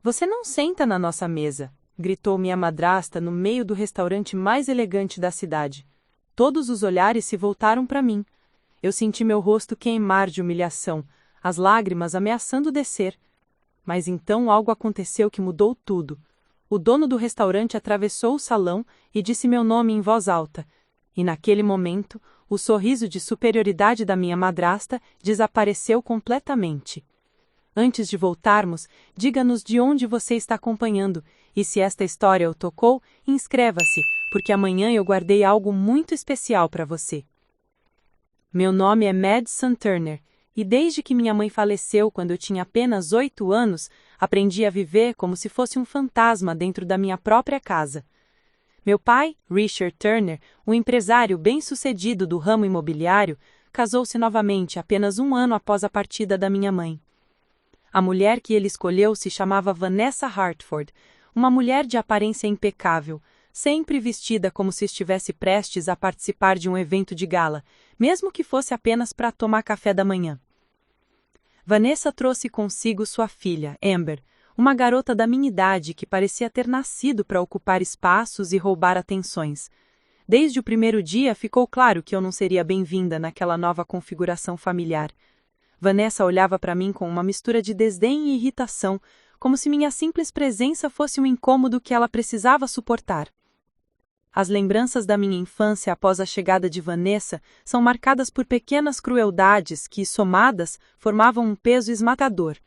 Você não senta na nossa mesa, gritou minha madrasta no meio do restaurante mais elegante da cidade. Todos os olhares se voltaram para mim. Eu senti meu rosto queimar de humilhação, as lágrimas ameaçando descer. Mas então algo aconteceu que mudou tudo. O dono do restaurante atravessou o salão e disse meu nome em voz alta. E naquele momento, o sorriso de superioridade da minha madrasta desapareceu completamente. Antes de voltarmos, diga-nos de onde você está acompanhando, e se esta história o tocou, inscreva-se, porque amanhã eu guardei algo muito especial para você. Meu nome é Madison Turner, e desde que minha mãe faleceu quando eu tinha apenas 8 anos, aprendi a viver como se fosse um fantasma dentro da minha própria casa. Meu pai, Richard Turner, um empresário bem-sucedido do ramo imobiliário, casou-se novamente apenas 1 ano após a partida da minha mãe. A mulher que ele escolheu se chamava Vanessa Hartford, uma mulher de aparência impecável, sempre vestida como se estivesse prestes a participar de um evento de gala, mesmo que fosse apenas para tomar café da manhã. Vanessa trouxe consigo sua filha, Amber, uma garota da minha idade que parecia ter nascido para ocupar espaços e roubar atenções. Desde o primeiro dia ficou claro que eu não seria bem-vinda naquela nova configuração familiar. Vanessa olhava para mim com uma mistura de desdém e irritação, como se minha simples presença fosse um incômodo que ela precisava suportar. As lembranças da minha infância após a chegada de Vanessa são marcadas por pequenas crueldades que, somadas, formavam um peso esmagador.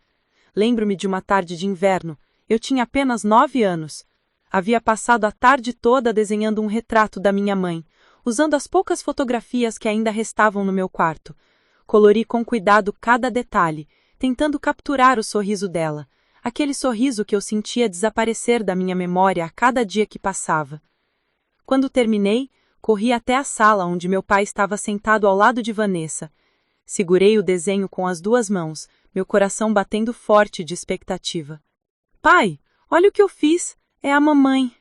Lembro-me de uma tarde de inverno. Eu tinha apenas 9 anos. Havia passado a tarde toda desenhando um retrato da minha mãe, usando as poucas fotografias que ainda restavam no meu quarto. Colori com cuidado cada detalhe, tentando capturar o sorriso dela, aquele sorriso que eu sentia desaparecer da minha memória a cada dia que passava. Quando terminei, corri até a sala onde meu pai estava sentado ao lado de Vanessa. Segurei o desenho com as 2 mãos, meu coração batendo forte de expectativa. Pai, olha o que eu fiz! É a mamãe!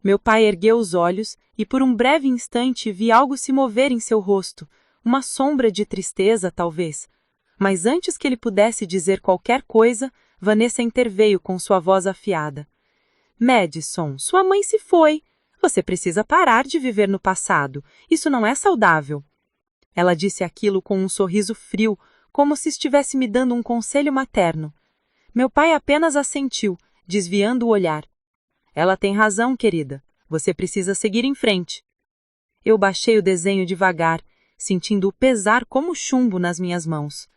Meu pai ergueu os olhos e por um breve instante vi algo se mover em seu rosto. Uma sombra de tristeza, talvez. Mas antes que ele pudesse dizer qualquer coisa, Vanessa interveio com sua voz afiada. Madison, sua mãe se foi. Você precisa parar de viver no passado. Isso não é saudável. Ela disse aquilo com um sorriso frio, como se estivesse me dando um conselho materno. Meu pai apenas assentiu, desviando o olhar. Ela tem razão, querida. Você precisa seguir em frente. Eu baixei o desenho devagar, sentindo-o pesar como chumbo nas minhas mãos.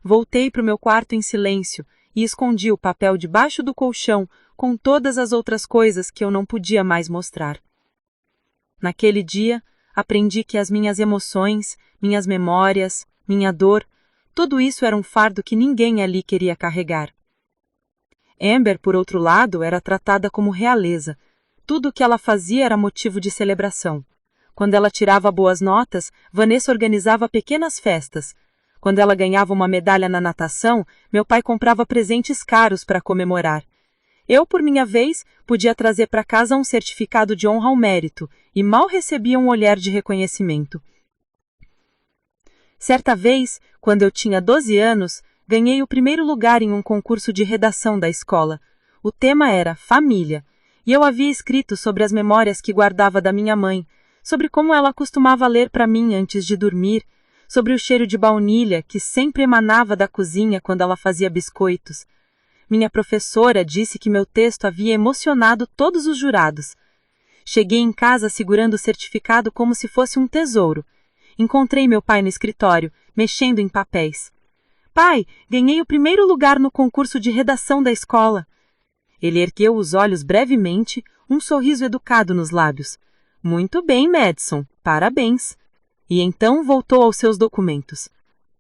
Voltei para o meu quarto em silêncio e escondi o papel debaixo do colchão com todas as outras coisas que eu não podia mais mostrar. Naquele dia, aprendi que as minhas emoções, minhas memórias, minha dor, tudo isso era um fardo que ninguém ali queria carregar. Amber, por outro lado, era tratada como realeza. Tudo o que ela fazia era motivo de celebração. Quando ela tirava boas notas, Vanessa organizava pequenas festas. Quando ela ganhava uma medalha na natação, meu pai comprava presentes caros para comemorar. Eu, por minha vez, podia trazer para casa um certificado de honra ao mérito e mal recebia um olhar de reconhecimento. Certa vez, quando eu tinha 12 anos, ganhei o primeiro lugar em um concurso de redação da escola. O tema era família, e eu havia escrito sobre as memórias que guardava da minha mãe, sobre como ela costumava ler para mim antes de dormir, sobre o cheiro de baunilha que sempre emanava da cozinha quando ela fazia biscoitos. Minha professora disse que meu texto havia emocionado todos os jurados. Cheguei em casa segurando o certificado como se fosse um tesouro. Encontrei meu pai no escritório, mexendo em papéis. Pai, ganhei o primeiro lugar no concurso de redação da escola. Ele ergueu os olhos brevemente, um sorriso educado nos lábios. Muito bem, Madison, parabéns. E então voltou aos seus documentos.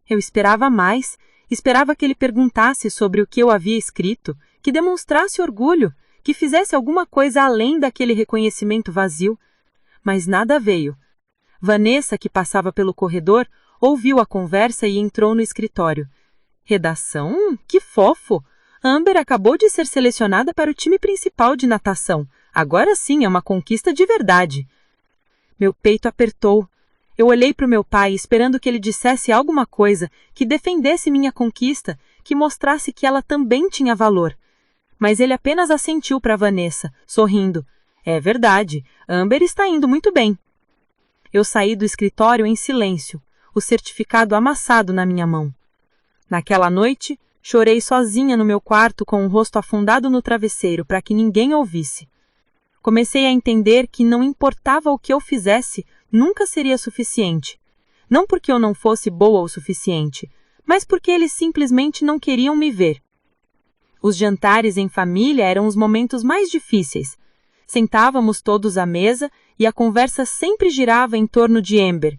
Eu esperava mais, esperava que ele perguntasse sobre o que eu havia escrito, que demonstrasse orgulho, que fizesse alguma coisa além daquele reconhecimento vazio. Mas nada veio. Vanessa, que passava pelo corredor, ouviu a conversa e entrou no escritório. Redação? Que fofo! Amber acabou de ser selecionada para o time principal de natação. Agora sim é uma conquista de verdade. Meu peito apertou. Eu olhei para o meu pai, esperando que ele dissesse alguma coisa, que defendesse minha conquista, que mostrasse que ela também tinha valor. mas ele apenas assentiu para Vanessa, sorrindo. É verdade, Amber está indo muito bem. Eu saí do escritório em silêncio, o certificado amassado na minha mão. Naquela noite, chorei sozinha no meu quarto com o rosto afundado no travesseiro para que ninguém ouvisse. Comecei a entender que não importava o que eu fizesse, nunca seria suficiente. Não porque eu não fosse boa o suficiente, mas porque eles simplesmente não queriam me ver. Os jantares em família eram os momentos mais difíceis. Sentávamos todos à mesa e a conversa sempre girava em torno de Amber.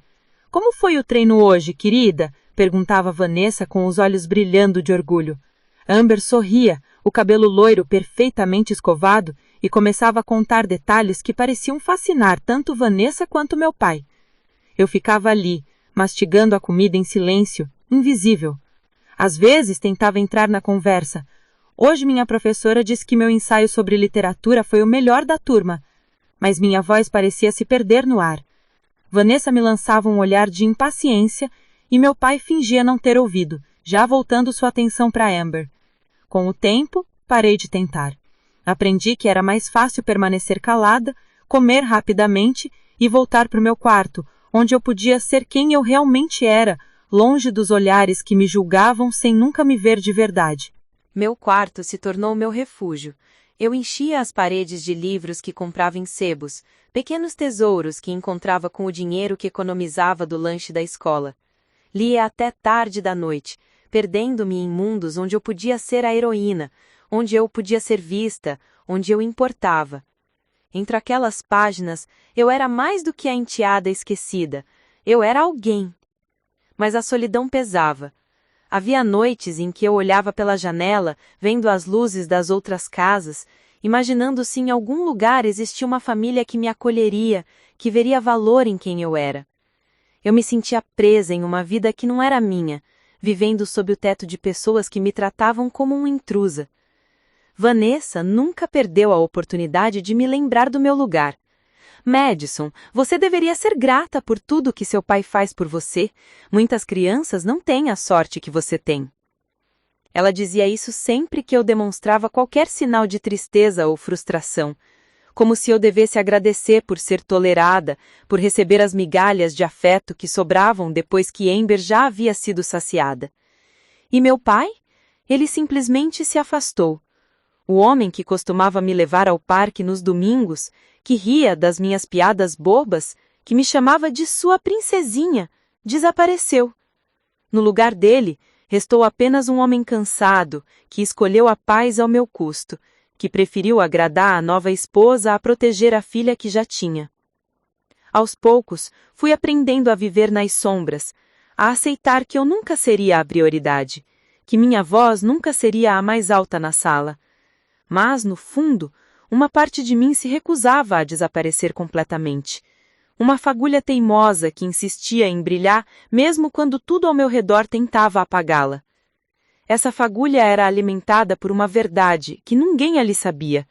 Como foi o treino hoje, querida? Perguntava Vanessa com os olhos brilhando de orgulho. Amber sorria, o cabelo loiro perfeitamente escovado, e começava a contar detalhes que pareciam fascinar tanto Vanessa quanto meu pai. Eu ficava ali, mastigando a comida em silêncio, invisível. Às vezes tentava entrar na conversa. Hoje minha professora disse que meu ensaio sobre literatura foi o melhor da turma, mas minha voz parecia se perder no ar. Vanessa me lançava um olhar de impaciência e meu pai fingia não ter ouvido, já voltando sua atenção para Amber. Com o tempo, parei de tentar. Aprendi que era mais fácil permanecer calada, comer rapidamente e voltar para o meu quarto, onde eu podia ser quem eu realmente era, longe dos olhares que me julgavam sem nunca me ver de verdade. Meu quarto se tornou meu refúgio. Eu enchia as paredes de livros que comprava em sebos, pequenos tesouros que encontrava com o dinheiro que economizava do lanche da escola. Lia até tarde da noite, perdendo-me em mundos onde eu podia ser a heroína, onde eu podia ser vista, onde eu importava. Entre aquelas páginas, eu era mais do que a enteada esquecida. Eu era alguém. Mas a solidão pesava. Havia noites em que eu olhava pela janela, vendo as luzes das outras casas, imaginando se em algum lugar existia uma família que me acolheria, que veria valor em quem eu era. Eu me sentia presa em uma vida que não era minha, vivendo sob o teto de pessoas que me tratavam como uma intrusa. Vanessa nunca perdeu a oportunidade de me lembrar do meu lugar. Madison, você deveria ser grata por tudo que seu pai faz por você. Muitas crianças não têm a sorte que você tem. Ela dizia isso sempre que eu demonstrava qualquer sinal de tristeza ou frustração, como se eu devesse agradecer por ser tolerada, por receber as migalhas de afeto que sobravam depois que Amber já havia sido saciada. E meu pai? Ele simplesmente se afastou. O homem que costumava me levar ao parque nos domingos, que ria das minhas piadas bobas, que me chamava de sua princesinha, desapareceu. No lugar dele, restou apenas um homem cansado, que escolheu a paz ao meu custo, que preferiu agradar a nova esposa a proteger a filha que já tinha. Aos poucos, fui aprendendo a viver nas sombras, a aceitar que eu nunca seria a prioridade, que minha voz nunca seria a mais alta na sala. Mas, no fundo, uma parte de mim se recusava a desaparecer completamente. Uma fagulha teimosa que insistia em brilhar mesmo quando tudo ao meu redor tentava apagá-la. Essa fagulha era alimentada por uma verdade que ninguém ali sabia,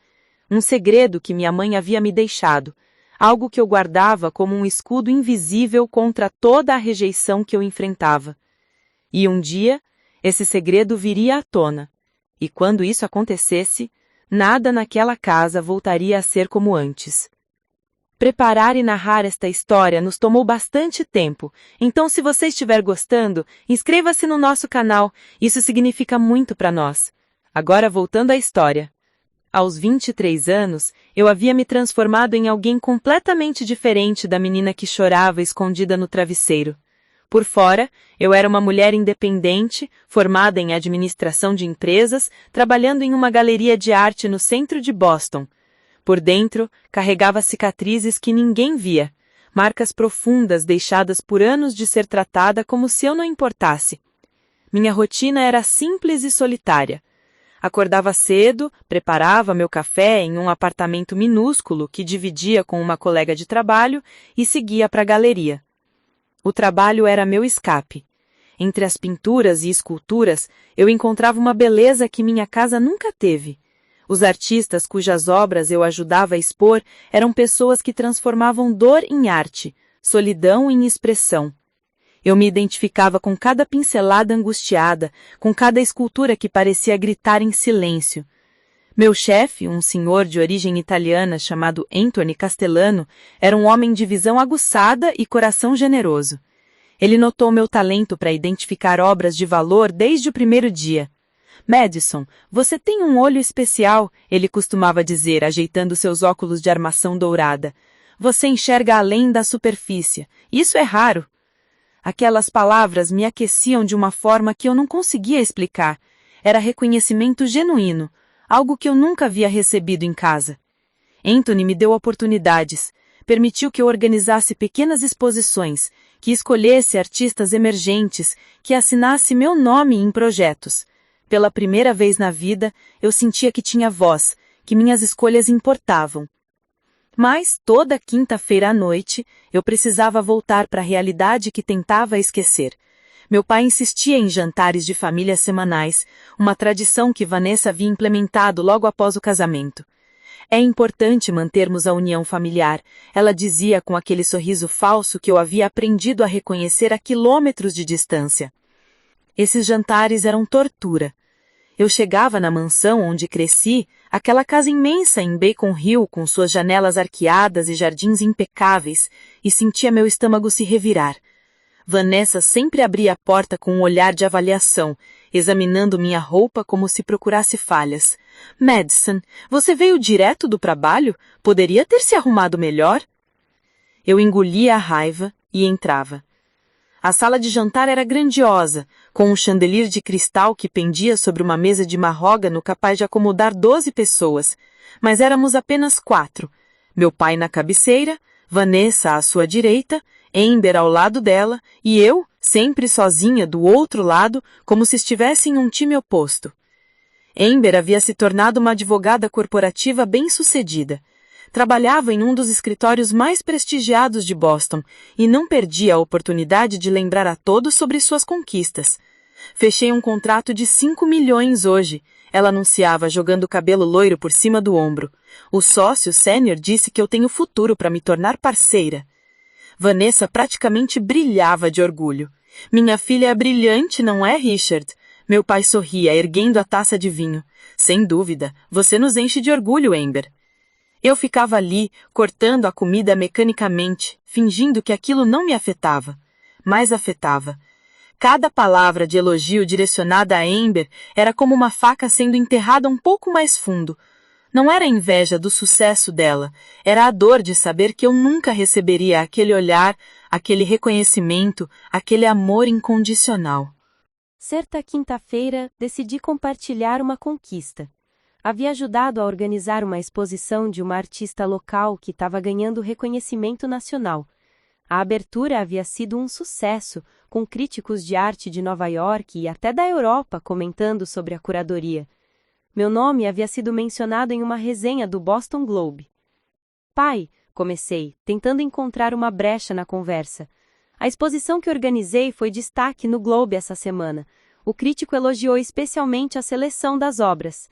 um segredo que minha mãe havia me deixado, algo que eu guardava como um escudo invisível contra toda a rejeição que eu enfrentava. E um dia, esse segredo viria à tona, e quando isso acontecesse, nada naquela casa voltaria a ser como antes. Preparar e narrar esta história nos tomou bastante tempo, então se você estiver gostando, inscreva-se no nosso canal, isso significa muito para nós. Agora voltando à história. Aos 23 anos, eu havia me transformado em alguém completamente diferente da menina que chorava escondida no travesseiro. Por fora, eu era uma mulher independente, formada em administração de empresas, trabalhando em uma galeria de arte no centro de Boston. Por dentro, carregava cicatrizes que ninguém via, marcas profundas deixadas por anos de ser tratada como se eu não importasse. Minha rotina era simples e solitária. Acordava cedo, preparava meu café em um apartamento minúsculo que dividia com uma colega de trabalho e seguia para a galeria. O trabalho era meu escape. Entre as pinturas e esculturas, eu encontrava uma beleza que minha casa nunca teve. Os artistas cujas obras eu ajudava a expor eram pessoas que transformavam dor em arte, solidão em expressão. Eu me identificava com cada pincelada angustiada, com cada escultura que parecia gritar em silêncio. Meu chefe, um senhor de origem italiana chamado Anthony Castellano, era um homem de visão aguçada e coração generoso. Ele notou meu talento para identificar obras de valor desde o primeiro dia. Madison, você tem um olho especial, ele costumava dizer, ajeitando seus óculos de armação dourada. Você enxerga além da superfície. Isso é raro. Aquelas palavras me aqueciam de uma forma que eu não conseguia explicar. Era reconhecimento genuíno, algo que eu nunca havia recebido em casa. Anthony me deu oportunidades, permitiu que eu organizasse pequenas exposições, que escolhesse artistas emergentes, que assinasse meu nome em projetos. Pela primeira vez na vida, eu sentia que tinha voz, que minhas escolhas importavam. Mas, toda quinta-feira à noite, eu precisava voltar para a realidade que tentava esquecer. Meu pai insistia em jantares de família semanais, uma tradição que Vanessa havia implementado logo após o casamento. É importante mantermos a união familiar, ela dizia com aquele sorriso falso que eu havia aprendido a reconhecer a quilômetros de distância. Esses jantares eram tortura. Eu chegava na mansão onde cresci, aquela casa imensa em Beacon Hill com suas janelas arqueadas e jardins impecáveis, e sentia meu estômago se revirar. Vanessa sempre abria a porta com um olhar de avaliação, examinando minha roupa como se procurasse falhas. Madison, você veio direto do trabalho? Poderia ter se arrumado melhor? Eu engolia a raiva e entrava. A sala de jantar era grandiosa, com um chandelier de cristal que pendia sobre uma mesa de marrógano capaz de acomodar 12 pessoas, mas éramos apenas 4. Meu pai na cabeceira, Vanessa à sua direita, Amber ao lado dela e eu, sempre sozinha do outro lado, como se estivesse em um time oposto. Amber havia se tornado uma advogada corporativa bem-sucedida. Trabalhava em um dos escritórios mais prestigiados de Boston e não perdia a oportunidade de lembrar a todos sobre suas conquistas. Fechei um contrato de 5 milhões hoje, ela anunciava jogando o cabelo loiro por cima do ombro. O sócio sênior disse que eu tenho futuro para me tornar parceira. Vanessa praticamente brilhava de orgulho. Minha filha é brilhante, não é, Richard? Meu pai sorria, erguendo a taça de vinho. Sem dúvida, você nos enche de orgulho, Amber. Eu ficava ali, cortando a comida mecanicamente, fingindo que aquilo não me afetava. Mas afetava. Cada palavra de elogio direcionada a Amber era como uma faca sendo enterrada um pouco mais fundo. Não era a inveja do sucesso dela, era a dor de saber que eu nunca receberia aquele olhar, aquele reconhecimento, aquele amor incondicional. Certa quinta-feira, decidi compartilhar uma conquista. Havia ajudado a organizar uma exposição de uma artista local que estava ganhando reconhecimento nacional. A abertura havia sido um sucesso, com críticos de arte de Nova York e até da Europa comentando sobre a curadoria. Meu nome havia sido mencionado em uma resenha do Boston Globe. Pai, comecei, tentando encontrar uma brecha na conversa. A exposição que organizei foi destaque no Globe essa semana. O crítico elogiou especialmente a seleção das obras.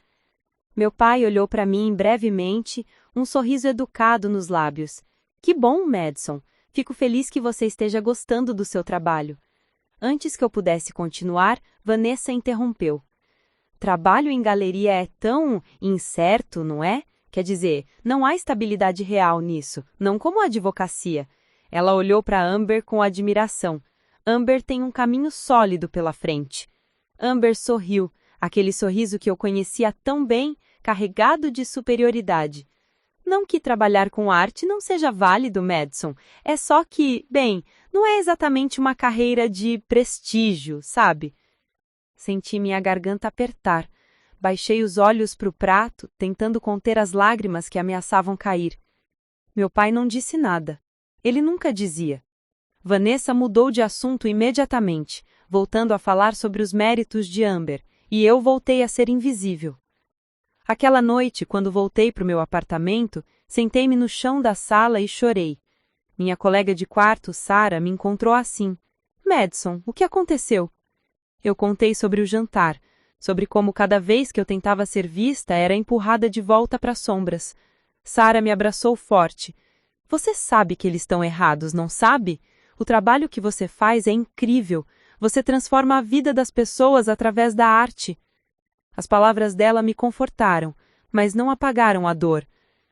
Meu pai olhou para mim brevemente, um sorriso educado nos lábios. Que bom, Madison. Fico feliz que você esteja gostando do seu trabalho. Antes que eu pudesse continuar, Vanessa interrompeu. Trabalho em galeria é tão incerto, não é? Quer dizer, não há estabilidade real nisso, não como a advocacia. Ela olhou para Amber com admiração. Amber tem um caminho sólido pela frente. Amber sorriu, aquele sorriso que eu conhecia tão bem, carregado de superioridade. Não que trabalhar com arte não seja válido, Madison. É só que, bem, não é exatamente uma carreira de prestígio, sabe? Senti minha garganta apertar. Baixei os olhos para o prato, tentando conter as lágrimas que ameaçavam cair. Meu pai não disse nada. Ele nunca dizia. Vanessa mudou de assunto imediatamente, voltando a falar sobre os méritos de Amber, e eu voltei a ser invisível. Aquela noite, quando voltei para o meu apartamento, sentei-me no chão da sala e chorei. Minha colega de quarto, Sarah, me encontrou assim. Madison, o que aconteceu? Eu contei sobre o jantar, sobre como cada vez que eu tentava ser vista era empurrada de volta para as sombras. Sarah me abraçou forte. Você sabe que eles estão errados, não sabe? O trabalho que você faz é incrível. Você transforma a vida das pessoas através da arte. As palavras dela me confortaram, mas não apagaram a dor.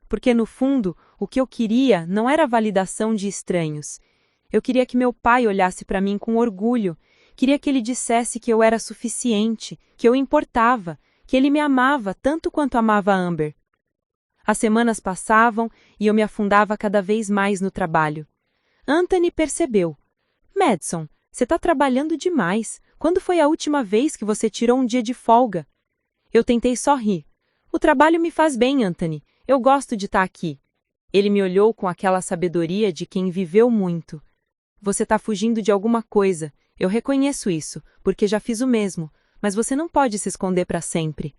Porque, no fundo, o que eu queria não era a validação de estranhos. Eu queria que meu pai olhasse para mim com orgulho. Queria que ele dissesse que eu era suficiente, que eu importava, que ele me amava tanto quanto amava Amber. As semanas passavam e eu me afundava cada vez mais no trabalho. Anthony percebeu. Madison, você está trabalhando demais. Quando foi a última vez que você tirou um dia de folga? Eu tentei só rir. O trabalho me faz bem, Anthony. Eu gosto de estar aqui. Ele me olhou com aquela sabedoria de quem viveu muito. Você está fugindo de alguma coisa. Eu reconheço isso, porque já fiz o mesmo, mas você não pode se esconder para sempre.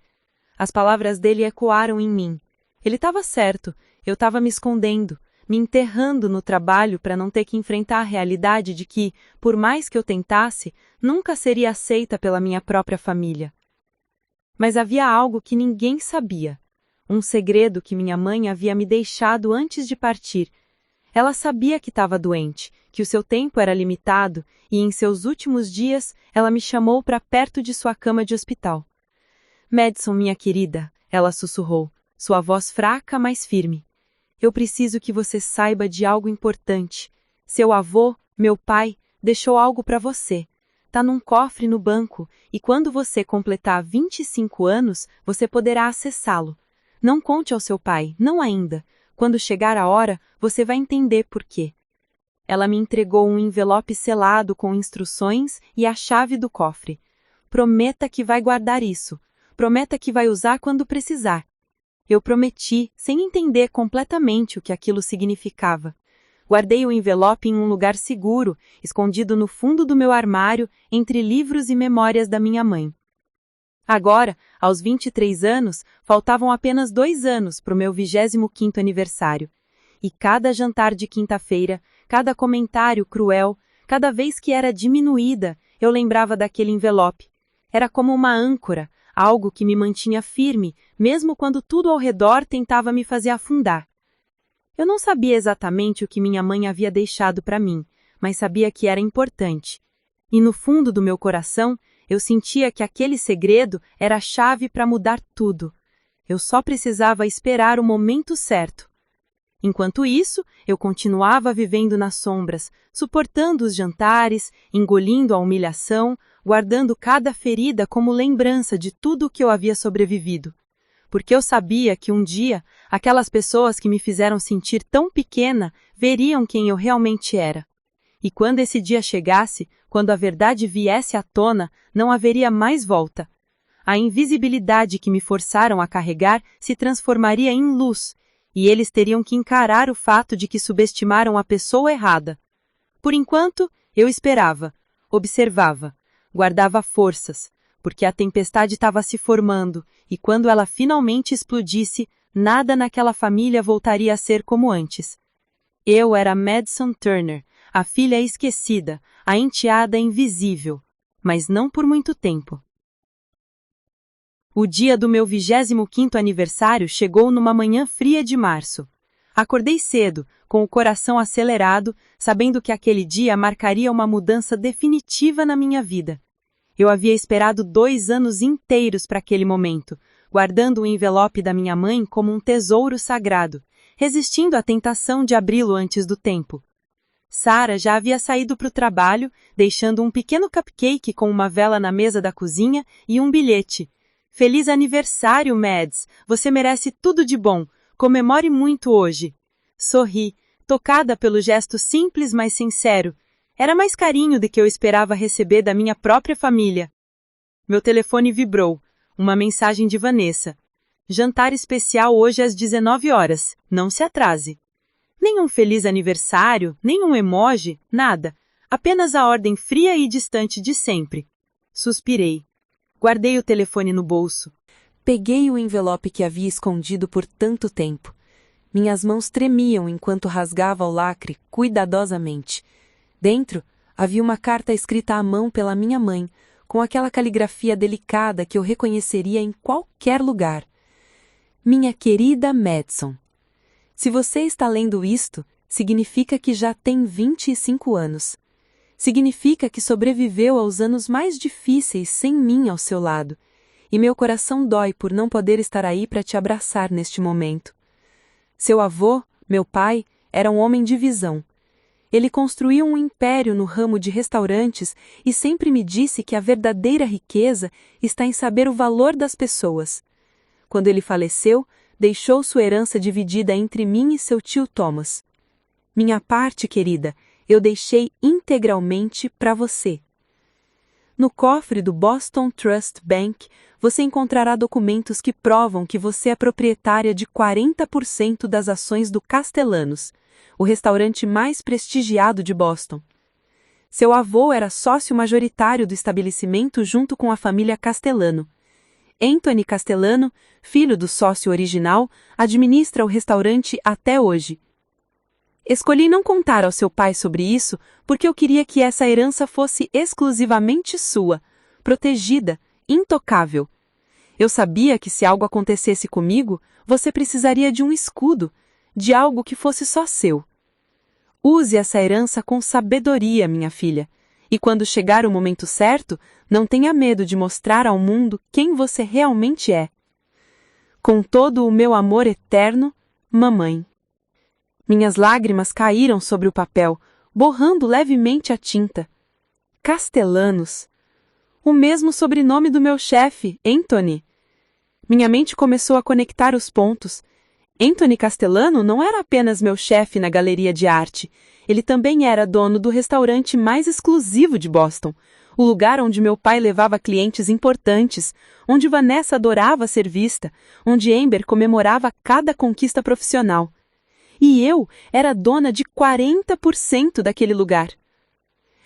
As palavras dele ecoaram em mim. Ele estava certo, eu estava me escondendo, me enterrando no trabalho para não ter que enfrentar a realidade de que, por mais que eu tentasse, nunca seria aceita pela minha própria família. Mas havia algo que ninguém sabia. Um segredo que minha mãe havia me deixado antes de partir. Ela sabia que estava doente, que o seu tempo era limitado, e em seus últimos dias, ela me chamou para perto de sua cama de hospital. Madison, minha querida, ela sussurrou, sua voz fraca, mas firme. Eu preciso que você saiba de algo importante. Seu avô, meu pai, deixou algo para você. Tá num cofre no banco, e quando você completar 25 anos, você poderá acessá-lo. Não conte ao seu pai, não ainda. Quando chegar a hora, você vai entender por quê. Ela me entregou um envelope selado com instruções e a chave do cofre. Prometa que vai guardar isso. Prometa que vai usar quando precisar. Eu prometi, sem entender completamente o que aquilo significava. Guardei o envelope em um lugar seguro, escondido no fundo do meu armário, entre livros e memórias da minha mãe. Agora, aos 23 anos, faltavam apenas 2 anos para o meu 25º aniversário. E cada jantar de quinta-feira, cada comentário cruel, cada vez que era diminuída, eu lembrava daquele envelope. Era como uma âncora, algo que me mantinha firme, mesmo quando tudo ao redor tentava me fazer afundar. Eu não sabia exatamente o que minha mãe havia deixado para mim, mas sabia que era importante. E no fundo do meu coração, eu sentia que aquele segredo era a chave para mudar tudo. Eu só precisava esperar o momento certo. Enquanto isso, eu continuava vivendo nas sombras, suportando os jantares, engolindo a humilhação, guardando cada ferida como lembrança de tudo o que eu havia sobrevivido. Porque eu sabia que um dia, aquelas pessoas que me fizeram sentir tão pequena veriam quem eu realmente era. E quando esse dia chegasse, quando a verdade viesse à tona, não haveria mais volta. A invisibilidade que me forçaram a carregar se transformaria em luz, e eles teriam que encarar o fato de que subestimaram a pessoa errada. Por enquanto, eu esperava, observava, guardava forças, porque a tempestade estava se formando, e quando ela finalmente explodisse, nada naquela família voltaria a ser como antes. Eu era Madison Turner, a filha esquecida, a enteada invisível, mas não por muito tempo. O dia do meu 25º aniversário chegou numa manhã fria de março. Acordei cedo, com o coração acelerado, sabendo que aquele dia marcaria uma mudança definitiva na minha vida. Eu havia esperado 2 anos inteiros para aquele momento, guardando o envelope da minha mãe como um tesouro sagrado, resistindo à tentação de abri-lo antes do tempo. Sarah já havia saído para o trabalho, deixando um pequeno cupcake com uma vela na mesa da cozinha e um bilhete. Feliz aniversário, Mads! Você merece tudo de bom. Comemore muito hoje. Sorri, tocada pelo gesto simples, mas sincero. Era mais carinho do que eu esperava receber da minha própria família. Meu telefone vibrou. Uma mensagem de Vanessa. Jantar especial hoje às 19 horas. Não se atrase. Nenhum feliz aniversário, nenhum emoji, nada. Apenas a ordem fria e distante de sempre. Suspirei. Guardei o telefone no bolso. Peguei o envelope que havia escondido por tanto tempo. Minhas mãos tremiam enquanto rasgava o lacre cuidadosamente. Dentro, havia uma carta escrita à mão pela minha mãe, com aquela caligrafia delicada que eu reconheceria em qualquer lugar. Minha querida Madison, se você está lendo isto, significa que já tem 25 anos. Significa que sobreviveu aos anos mais difíceis sem mim ao seu lado, e meu coração dói por não poder estar aí para te abraçar neste momento. Seu avô, meu pai, era um homem de visão. Ele construiu um império no ramo de restaurantes e sempre me disse que a verdadeira riqueza está em saber o valor das pessoas. Quando ele faleceu, deixou sua herança dividida entre mim e seu tio Thomas. Minha parte, querida, eu deixei integralmente para você. No cofre do Boston Trust Bank, você encontrará documentos que provam que você é proprietária de 40% das ações do Castellanos, o restaurante mais prestigiado de Boston. Seu avô era sócio majoritário do estabelecimento junto com a família Castellano. Anthony Castellano, filho do sócio original, administra o restaurante até hoje. Escolhi não contar ao seu pai sobre isso porque eu queria que essa herança fosse exclusivamente sua, protegida, intocável. Eu sabia que se algo acontecesse comigo, você precisaria de um escudo, de algo que fosse só seu. Use essa herança com sabedoria, minha filha, e quando chegar o momento certo, não tenha medo de mostrar ao mundo quem você realmente é. Com todo o meu amor eterno, mamãe. Minhas lágrimas caíram sobre o papel, borrando levemente a tinta. Castellanos. O mesmo sobrenome do meu chefe, Anthony. Minha mente começou a conectar os pontos. Anthony Castellano não era apenas meu chefe na galeria de arte. Ele também era dono do restaurante mais exclusivo de Boston, o lugar onde meu pai levava clientes importantes, onde Vanessa adorava ser vista, onde Amber comemorava cada conquista profissional. E eu era dona de 40% daquele lugar.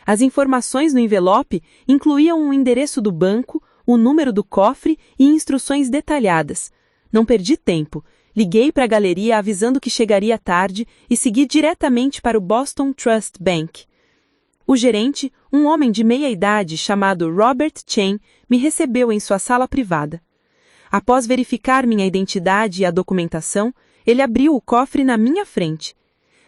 As informações no envelope incluíam o endereço do banco, o número do cofre e instruções detalhadas. Não perdi tempo. Liguei para a galeria avisando que chegaria tarde e segui diretamente para o Boston Trust Bank. O gerente, um homem de meia idade chamado Robert Chen, me recebeu em sua sala privada. Após verificar minha identidade e a documentação, ele abriu o cofre na minha frente.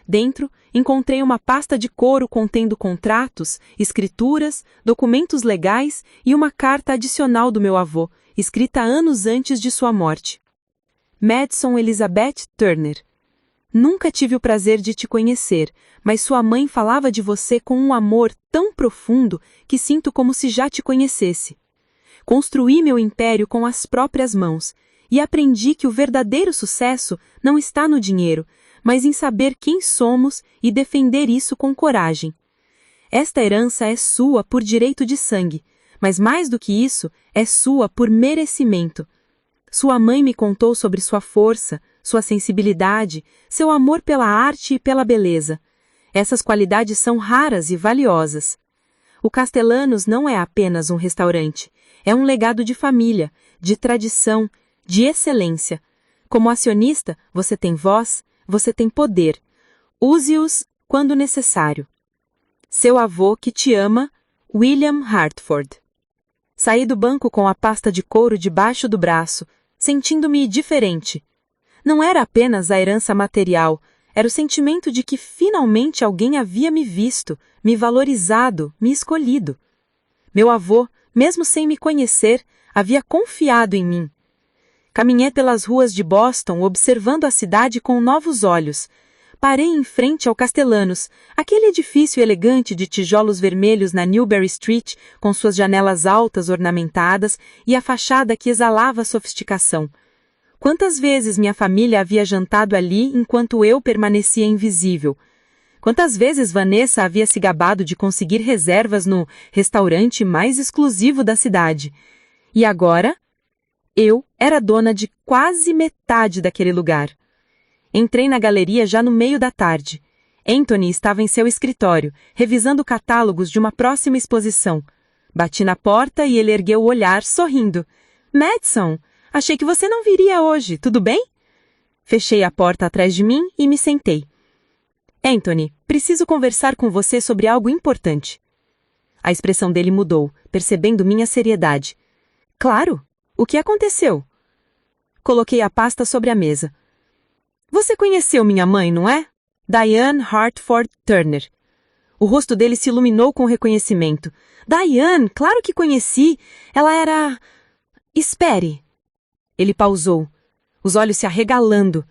Dentro, encontrei uma pasta de couro contendo contratos, escrituras, documentos legais e uma carta adicional do meu avô, escrita anos antes de sua morte. Madison Elizabeth Turner. Nunca tive o prazer de te conhecer, mas sua mãe falava de você com um amor tão profundo que sinto como se já te conhecesse. Construí meu império com as próprias mãos e aprendi que o verdadeiro sucesso não está no dinheiro, mas em saber quem somos e defender isso com coragem. Esta herança é sua por direito de sangue, mas mais do que isso, é sua por merecimento. Sua mãe me contou sobre sua força, sua sensibilidade, seu amor pela arte e pela beleza. Essas qualidades são raras e valiosas. O Castellanos não é apenas um restaurante, é um legado de família, de tradição, de excelência. Como acionista, você tem voz, você tem poder. Use-os quando necessário. Seu avô que te ama, William Hartford. Saí do banco com a pasta de couro debaixo do braço, sentindo-me diferente. Não era apenas a herança material, era o sentimento de que finalmente alguém havia me visto, me valorizado, me escolhido. Meu avô, mesmo sem me conhecer, havia confiado em mim. Caminhei pelas ruas de Boston observando a cidade com novos olhos. Parei em frente ao Castellanos, aquele edifício elegante de tijolos vermelhos na Newbury Street, com suas janelas altas ornamentadas e a fachada que exalava sofisticação. Quantas vezes minha família havia jantado ali enquanto eu permanecia invisível? Quantas vezes Vanessa havia se gabado de conseguir reservas no restaurante mais exclusivo da cidade? E agora? Eu era dona de quase metade daquele lugar. Entrei na galeria já no meio da tarde. Anthony estava em seu escritório, revisando catálogos de uma próxima exposição. Bati na porta e ele ergueu o olhar, sorrindo. Madison, achei que você não viria hoje, tudo bem? Fechei a porta atrás de mim e me sentei. Anthony, preciso conversar com você sobre algo importante. A expressão dele mudou, percebendo minha seriedade. Claro, o que aconteceu? Coloquei a pasta sobre a mesa. Você conheceu minha mãe, não é? Diane Hartford Turner. O rosto dele se iluminou com reconhecimento. Diane, claro que conheci. Ela era... Espere! Ele pausou, os olhos se arregalando.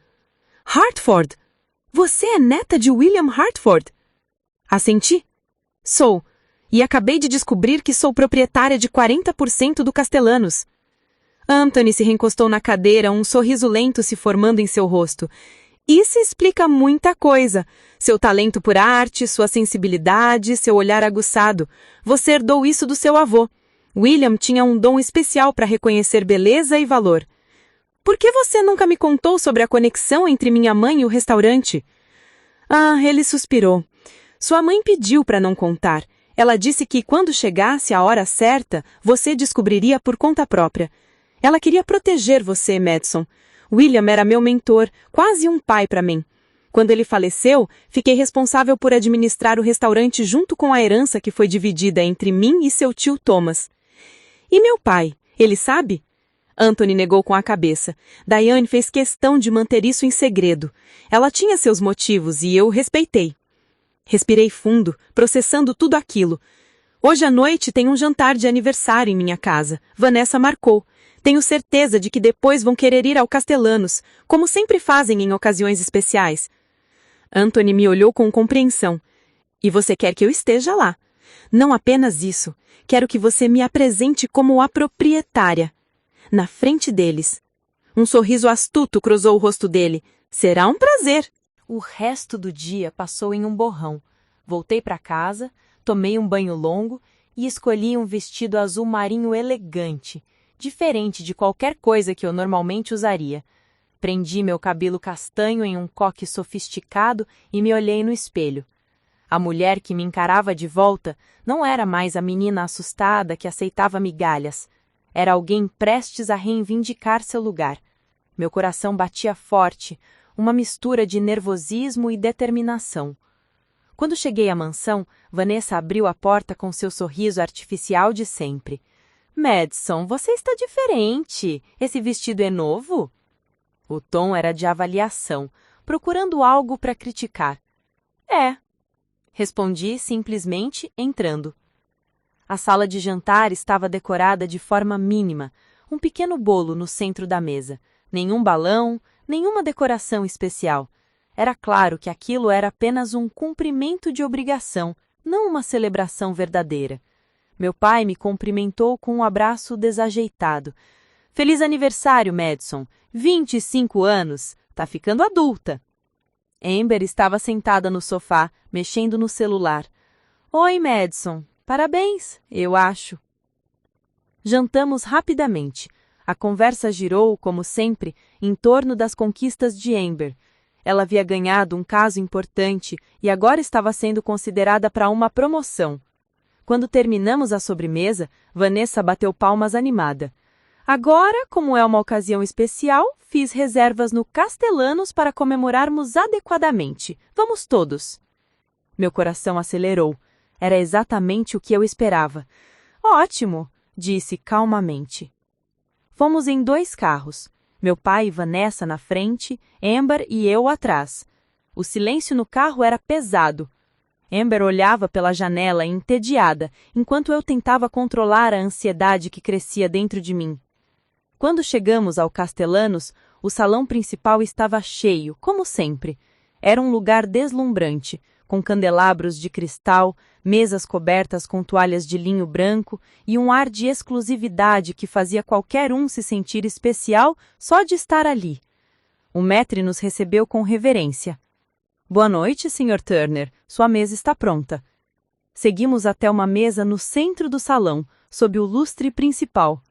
Hartford! Você é neta de William Hartford? Assenti. Sou, e acabei de descobrir que sou proprietária de 40% do Castellanos. Anthony se reencostou na cadeira, um sorriso lento se formando em seu rosto. Isso explica muita coisa. Seu talento por arte, sua sensibilidade, seu olhar aguçado. Você herdou isso do seu avô. William tinha um dom especial para reconhecer beleza e valor. Por que você nunca me contou sobre a conexão entre minha mãe e o restaurante? Ele suspirou. Sua mãe pediu para não contar. Ela disse que quando chegasse a hora certa, você descobriria por conta própria. Ela queria proteger você, Madison. William era meu mentor, quase um pai para mim. Quando ele faleceu, fiquei responsável por administrar o restaurante junto com a herança que foi dividida entre mim e seu tio Thomas. E meu pai, ele sabe? Anthony negou com a cabeça. Diane fez questão de manter isso em segredo. Ela tinha seus motivos e eu respeitei. Respirei fundo, processando tudo aquilo. Hoje à noite tem um jantar de aniversário em minha casa. Vanessa marcou. Tenho certeza de que depois vão querer ir ao Castellanos, como sempre fazem em ocasiões especiais. Anthony me olhou com compreensão. E você quer que eu esteja lá? Não apenas isso. Quero que você me apresente como a proprietária. Na frente deles. Um sorriso astuto cruzou o rosto dele. Será um prazer. O resto do dia passou em um borrão. Voltei para casa, tomei um banho longo e escolhi um vestido azul marinho elegante, diferente de qualquer coisa que eu normalmente usaria. Prendi meu cabelo castanho em um coque sofisticado e me olhei no espelho. A mulher que me encarava de volta não era mais a menina assustada que aceitava migalhas. Era alguém prestes a reivindicar seu lugar. Meu coração batia forte, uma mistura de nervosismo e determinação. Quando cheguei à mansão, Vanessa abriu a porta com seu sorriso artificial de sempre. Madison, você está diferente. Esse vestido é novo? O tom era de avaliação, procurando algo para criticar. É, respondi simplesmente, entrando. A sala de jantar estava decorada de forma mínima, um pequeno bolo no centro da mesa. Nenhum balão, nenhuma decoração especial. Era claro que aquilo era apenas um cumprimento de obrigação, não uma celebração verdadeira. Meu pai me cumprimentou com um abraço desajeitado. Feliz aniversário, Madison. 25 anos. Tá ficando adulta. Amber estava sentada no sofá, mexendo no celular. Oi, Madison. Parabéns, eu acho. Jantamos rapidamente. A conversa girou, como sempre, em torno das conquistas de Amber. Ela havia ganhado um caso importante e agora estava sendo considerada para uma promoção. Quando terminamos a sobremesa, Vanessa bateu palmas animada. Agora, como é uma ocasião especial, fiz reservas no Castellanos para comemorarmos adequadamente. Vamos todos. Meu coração acelerou. Era exatamente o que eu esperava. Ótimo, disse calmamente. Fomos em 2 carros. Meu pai e Vanessa na frente, Amber e eu atrás. O silêncio no carro era pesado. Amber olhava pela janela entediada, enquanto eu tentava controlar a ansiedade que crescia dentro de mim. Quando chegamos ao Castellanos, o salão principal estava cheio, como sempre. Era um lugar deslumbrante, com candelabros de cristal, mesas cobertas com toalhas de linho branco e um ar de exclusividade que fazia qualquer um se sentir especial só de estar ali. O maître nos recebeu com reverência. Boa noite, Sr. Turner. Sua mesa está pronta. Seguimos até uma mesa no centro do salão, sob o lustre principal.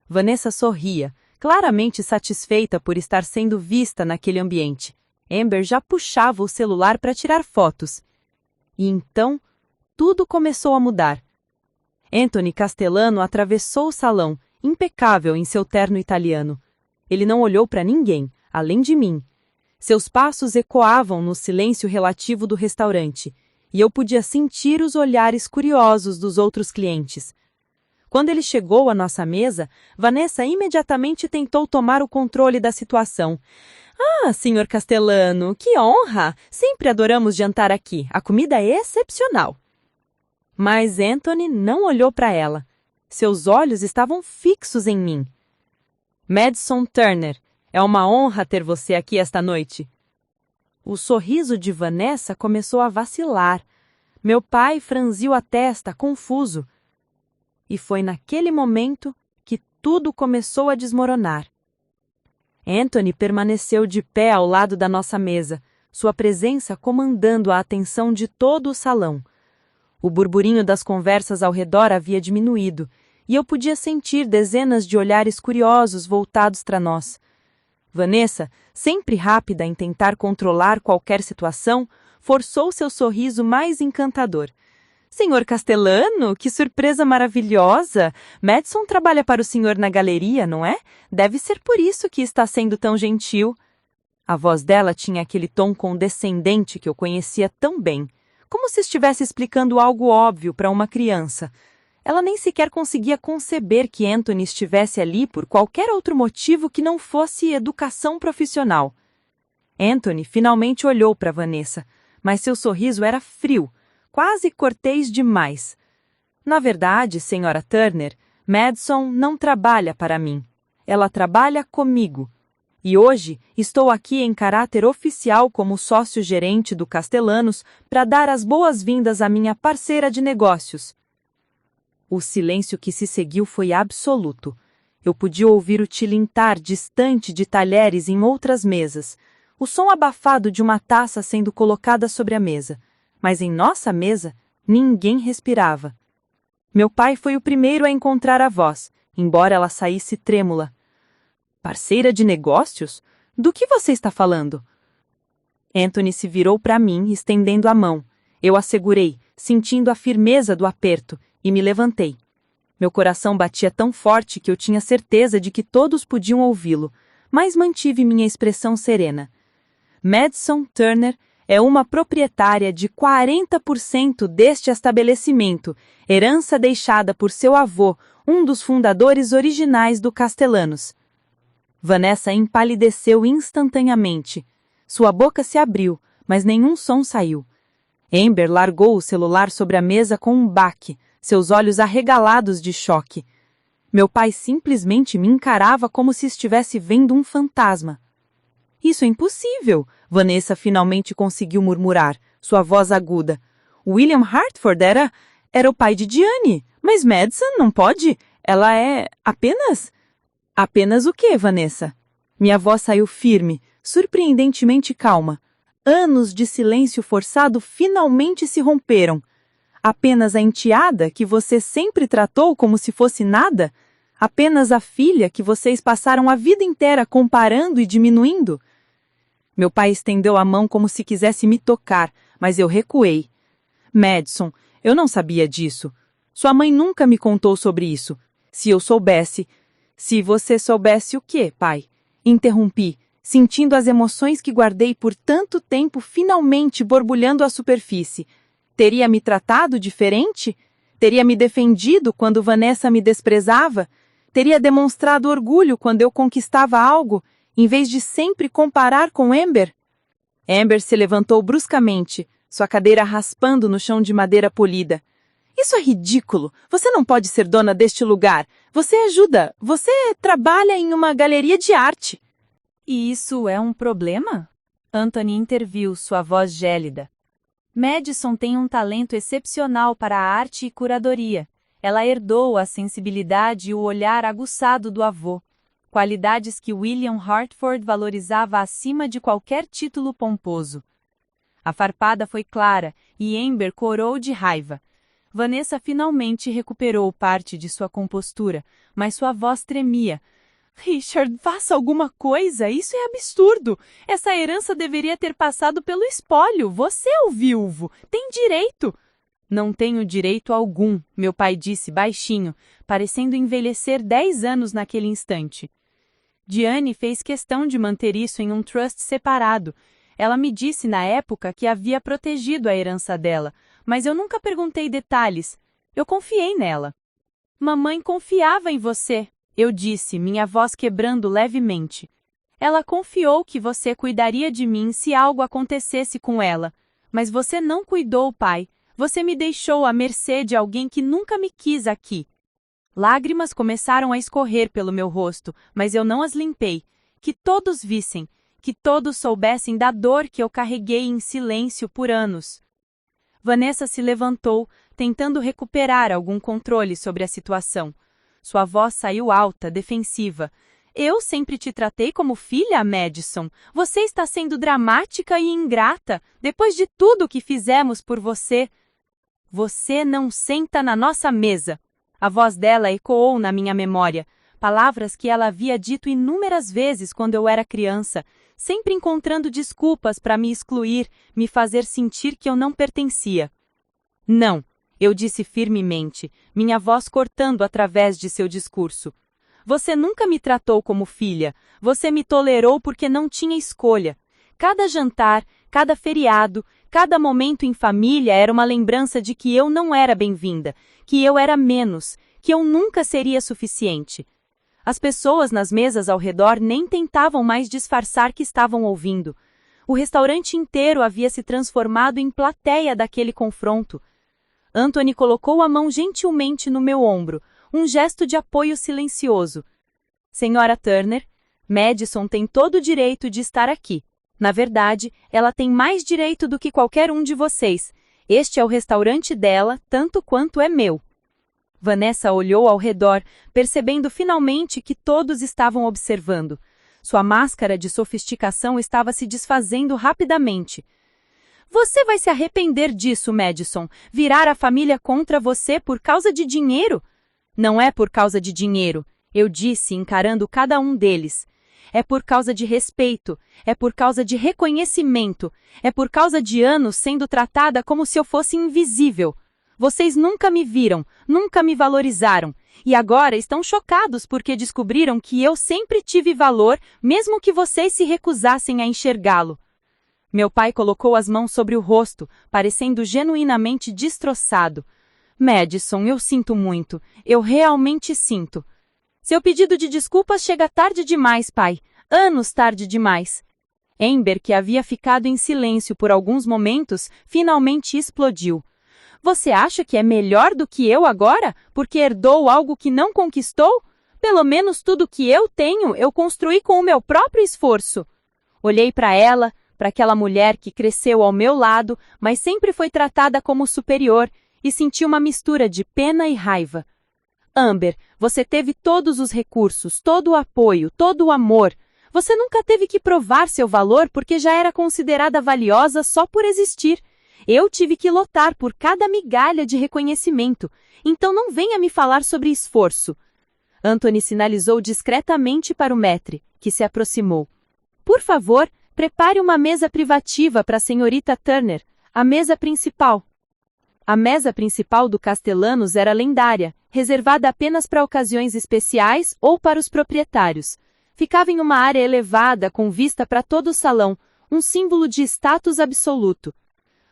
Vanessa sorria, claramente satisfeita por estar sendo vista naquele ambiente. Amber já puxava o celular para tirar fotos. E então, tudo começou a mudar. Anthony Castellano atravessou o salão, impecável em seu terno italiano. Ele não olhou para ninguém, além de mim. Seus passos ecoavam no silêncio relativo do restaurante, e eu podia sentir os olhares curiosos dos outros clientes. Quando ele chegou à nossa mesa, Vanessa imediatamente tentou tomar o controle da situação. Ah, Sr. Castellano, que honra! Sempre adoramos jantar aqui. A comida é excepcional. Mas Anthony não olhou para ela. Seus olhos estavam fixos em mim. Madison Turner, é uma honra ter você aqui esta noite. O sorriso de Vanessa começou a vacilar. Meu pai franziu a testa, confuso. E foi naquele momento que tudo começou a desmoronar. Anthony permaneceu de pé ao lado da nossa mesa, sua presença comandando a atenção de todo o salão. O burburinho das conversas ao redor havia diminuído, e eu podia sentir dezenas de olhares curiosos voltados para nós. Vanessa, sempre rápida em tentar controlar qualquer situação, forçou seu sorriso mais encantador. Senhor Castellano, que surpresa maravilhosa! Madison trabalha para o senhor na galeria, não é? Deve ser por isso que está sendo tão gentil. A voz dela tinha aquele tom condescendente que eu conhecia tão bem, como se estivesse explicando algo óbvio para uma criança. Ela nem sequer conseguia conceber que Anthony estivesse ali por qualquer outro motivo que não fosse educação profissional. Anthony finalmente olhou para Vanessa, mas seu sorriso era frio, quase cortês demais. Na verdade, senhora Turner, Madison não trabalha para mim. Ela trabalha comigo. E hoje estou aqui em caráter oficial como sócio-gerente do Castellanos para dar as boas-vindas à minha parceira de negócios. O silêncio que se seguiu foi absoluto. Eu podia ouvir o tilintar distante de talheres em outras mesas, o som abafado de uma taça sendo colocada sobre a mesa. Mas em nossa mesa, ninguém respirava. Meu pai foi o primeiro a encontrar a voz, embora ela saísse trêmula. Parceira de negócios? Do que você está falando? Anthony se virou para mim, estendendo a mão. Eu a segurei, sentindo a firmeza do aperto, e me levantei. Meu coração batia tão forte que eu tinha certeza de que todos podiam ouvi-lo, mas mantive minha expressão serena. Madison Turner é uma proprietária de 40% deste estabelecimento, herança deixada por seu avô, um dos fundadores originais do Castellanos. Vanessa empalideceu instantaneamente. Sua boca se abriu, mas nenhum som saiu. Amber largou o celular sobre a mesa com um baque, seus olhos arregalados de choque. Meu pai simplesmente me encarava como se estivesse vendo um fantasma. Isso é impossível, Vanessa finalmente conseguiu murmurar, sua voz aguda. William Hartford era o pai de Diane, mas Madison não pode? Ela é apenas... Apenas o quê, Vanessa? Minha voz saiu firme, surpreendentemente calma. Anos de silêncio forçado finalmente se romperam. Apenas a enteada que você sempre tratou como se fosse nada? Apenas a filha que vocês passaram a vida inteira comparando e diminuindo? Meu pai estendeu a mão como se quisesse me tocar, mas eu recuei. Madison, eu não sabia disso. Sua mãe nunca me contou sobre isso. Se eu soubesse... Se você soubesse o quê, pai? Interrompi, sentindo as emoções que guardei por tanto tempo finalmente borbulhando à superfície. Teria me tratado diferente? Teria me defendido quando Vanessa me desprezava? Teria demonstrado orgulho quando eu conquistava algo, em vez de sempre comparar com Amber? Amber se levantou bruscamente, sua cadeira raspando no chão de madeira polida. Isso é ridículo! Você não pode ser dona deste lugar! Você trabalha em uma galeria de arte! E isso é um problema? Anthony interviu, sua voz gélida. Madison tem um talento excepcional para a arte e curadoria. Ela herdou a sensibilidade e o olhar aguçado do avô, qualidades que William Hartford valorizava acima de qualquer título pomposo. A farpada foi clara e Amber corou de raiva. Vanessa finalmente recuperou parte de sua compostura, mas sua voz tremia. Richard, faça alguma coisa! Isso é absurdo! Essa herança deveria ter passado pelo espólio. Você é o viúvo. Tem direito. Não tenho direito algum, meu pai disse baixinho, parecendo envelhecer 10 anos naquele instante. Diane fez questão de manter isso em um trust separado. Ela me disse na época que havia protegido a herança dela, mas eu nunca perguntei detalhes. Eu confiei nela. Mamãe confiava em você, eu disse, minha voz quebrando levemente. Ela confiou que você cuidaria de mim se algo acontecesse com ela. Mas você não cuidou, pai. Você me deixou à mercê de alguém que nunca me quis aqui. Lágrimas começaram a escorrer pelo meu rosto, mas eu não as limpei. Que todos vissem, que todos soubessem da dor que eu carreguei em silêncio por anos. Vanessa se levantou, tentando recuperar algum controle sobre a situação. Sua voz saiu alta, defensiva. Eu sempre te tratei como filha, Madison. Você está sendo dramática e ingrata, depois de tudo que fizemos por você. Você não senta na nossa mesa. A voz dela ecoou na minha memória. Palavras que ela havia dito inúmeras vezes quando eu era criança, sempre encontrando desculpas para me excluir, me fazer sentir que eu não pertencia. Não, eu disse firmemente, minha voz cortando através de seu discurso. Você nunca me tratou como filha, você me tolerou porque não tinha escolha. Cada jantar, cada feriado, cada momento em família era uma lembrança de que eu não era bem-vinda, que eu era menos, que eu nunca seria suficiente. As pessoas nas mesas ao redor nem tentavam mais disfarçar que estavam ouvindo. O restaurante inteiro havia se transformado em plateia daquele confronto. Anthony colocou a mão gentilmente no meu ombro, um gesto de apoio silencioso. Senhora Turner, Madison tem todo o direito de estar aqui. Na verdade, ela tem mais direito do que qualquer um de vocês. Este é o restaurante dela, tanto quanto é meu. Vanessa olhou ao redor, percebendo finalmente que todos estavam observando. Sua máscara de sofisticação estava se desfazendo rapidamente. Você vai se arrepender disso, Madison. Virar a família contra você por causa de dinheiro? Não é por causa de dinheiro, eu disse, encarando cada um deles. É por causa de respeito, é por causa de reconhecimento, é por causa de anos sendo tratada como se eu fosse invisível. Vocês nunca me viram, nunca me valorizaram, e agora estão chocados porque descobriram que eu sempre tive valor, mesmo que vocês se recusassem a enxergá-lo. Meu pai colocou as mãos sobre o rosto, parecendo genuinamente destroçado. Madison, eu sinto muito, eu realmente sinto. Seu pedido de desculpas chega tarde demais, pai, anos tarde demais. Amber, que havia ficado em silêncio por alguns momentos, finalmente explodiu. Você acha que é melhor do que eu agora, porque herdou algo que não conquistou? Pelo menos tudo que eu tenho, eu construí com o meu próprio esforço. Olhei para ela, para aquela mulher que cresceu ao meu lado, mas sempre foi tratada como superior, e senti uma mistura de pena e raiva. Amber, você teve todos os recursos, todo o apoio, todo o amor. Você nunca teve que provar seu valor porque já era considerada valiosa só por existir. Eu tive que lutar por cada migalha de reconhecimento, então não venha me falar sobre esforço. Anthony sinalizou discretamente para o maître, que se aproximou. Por favor, prepare uma mesa privativa para a senhorita Turner, a mesa principal. A mesa principal do Castellanos era lendária, reservada apenas para ocasiões especiais ou para os proprietários. Ficava em uma área elevada com vista para todo o salão, um símbolo de status absoluto.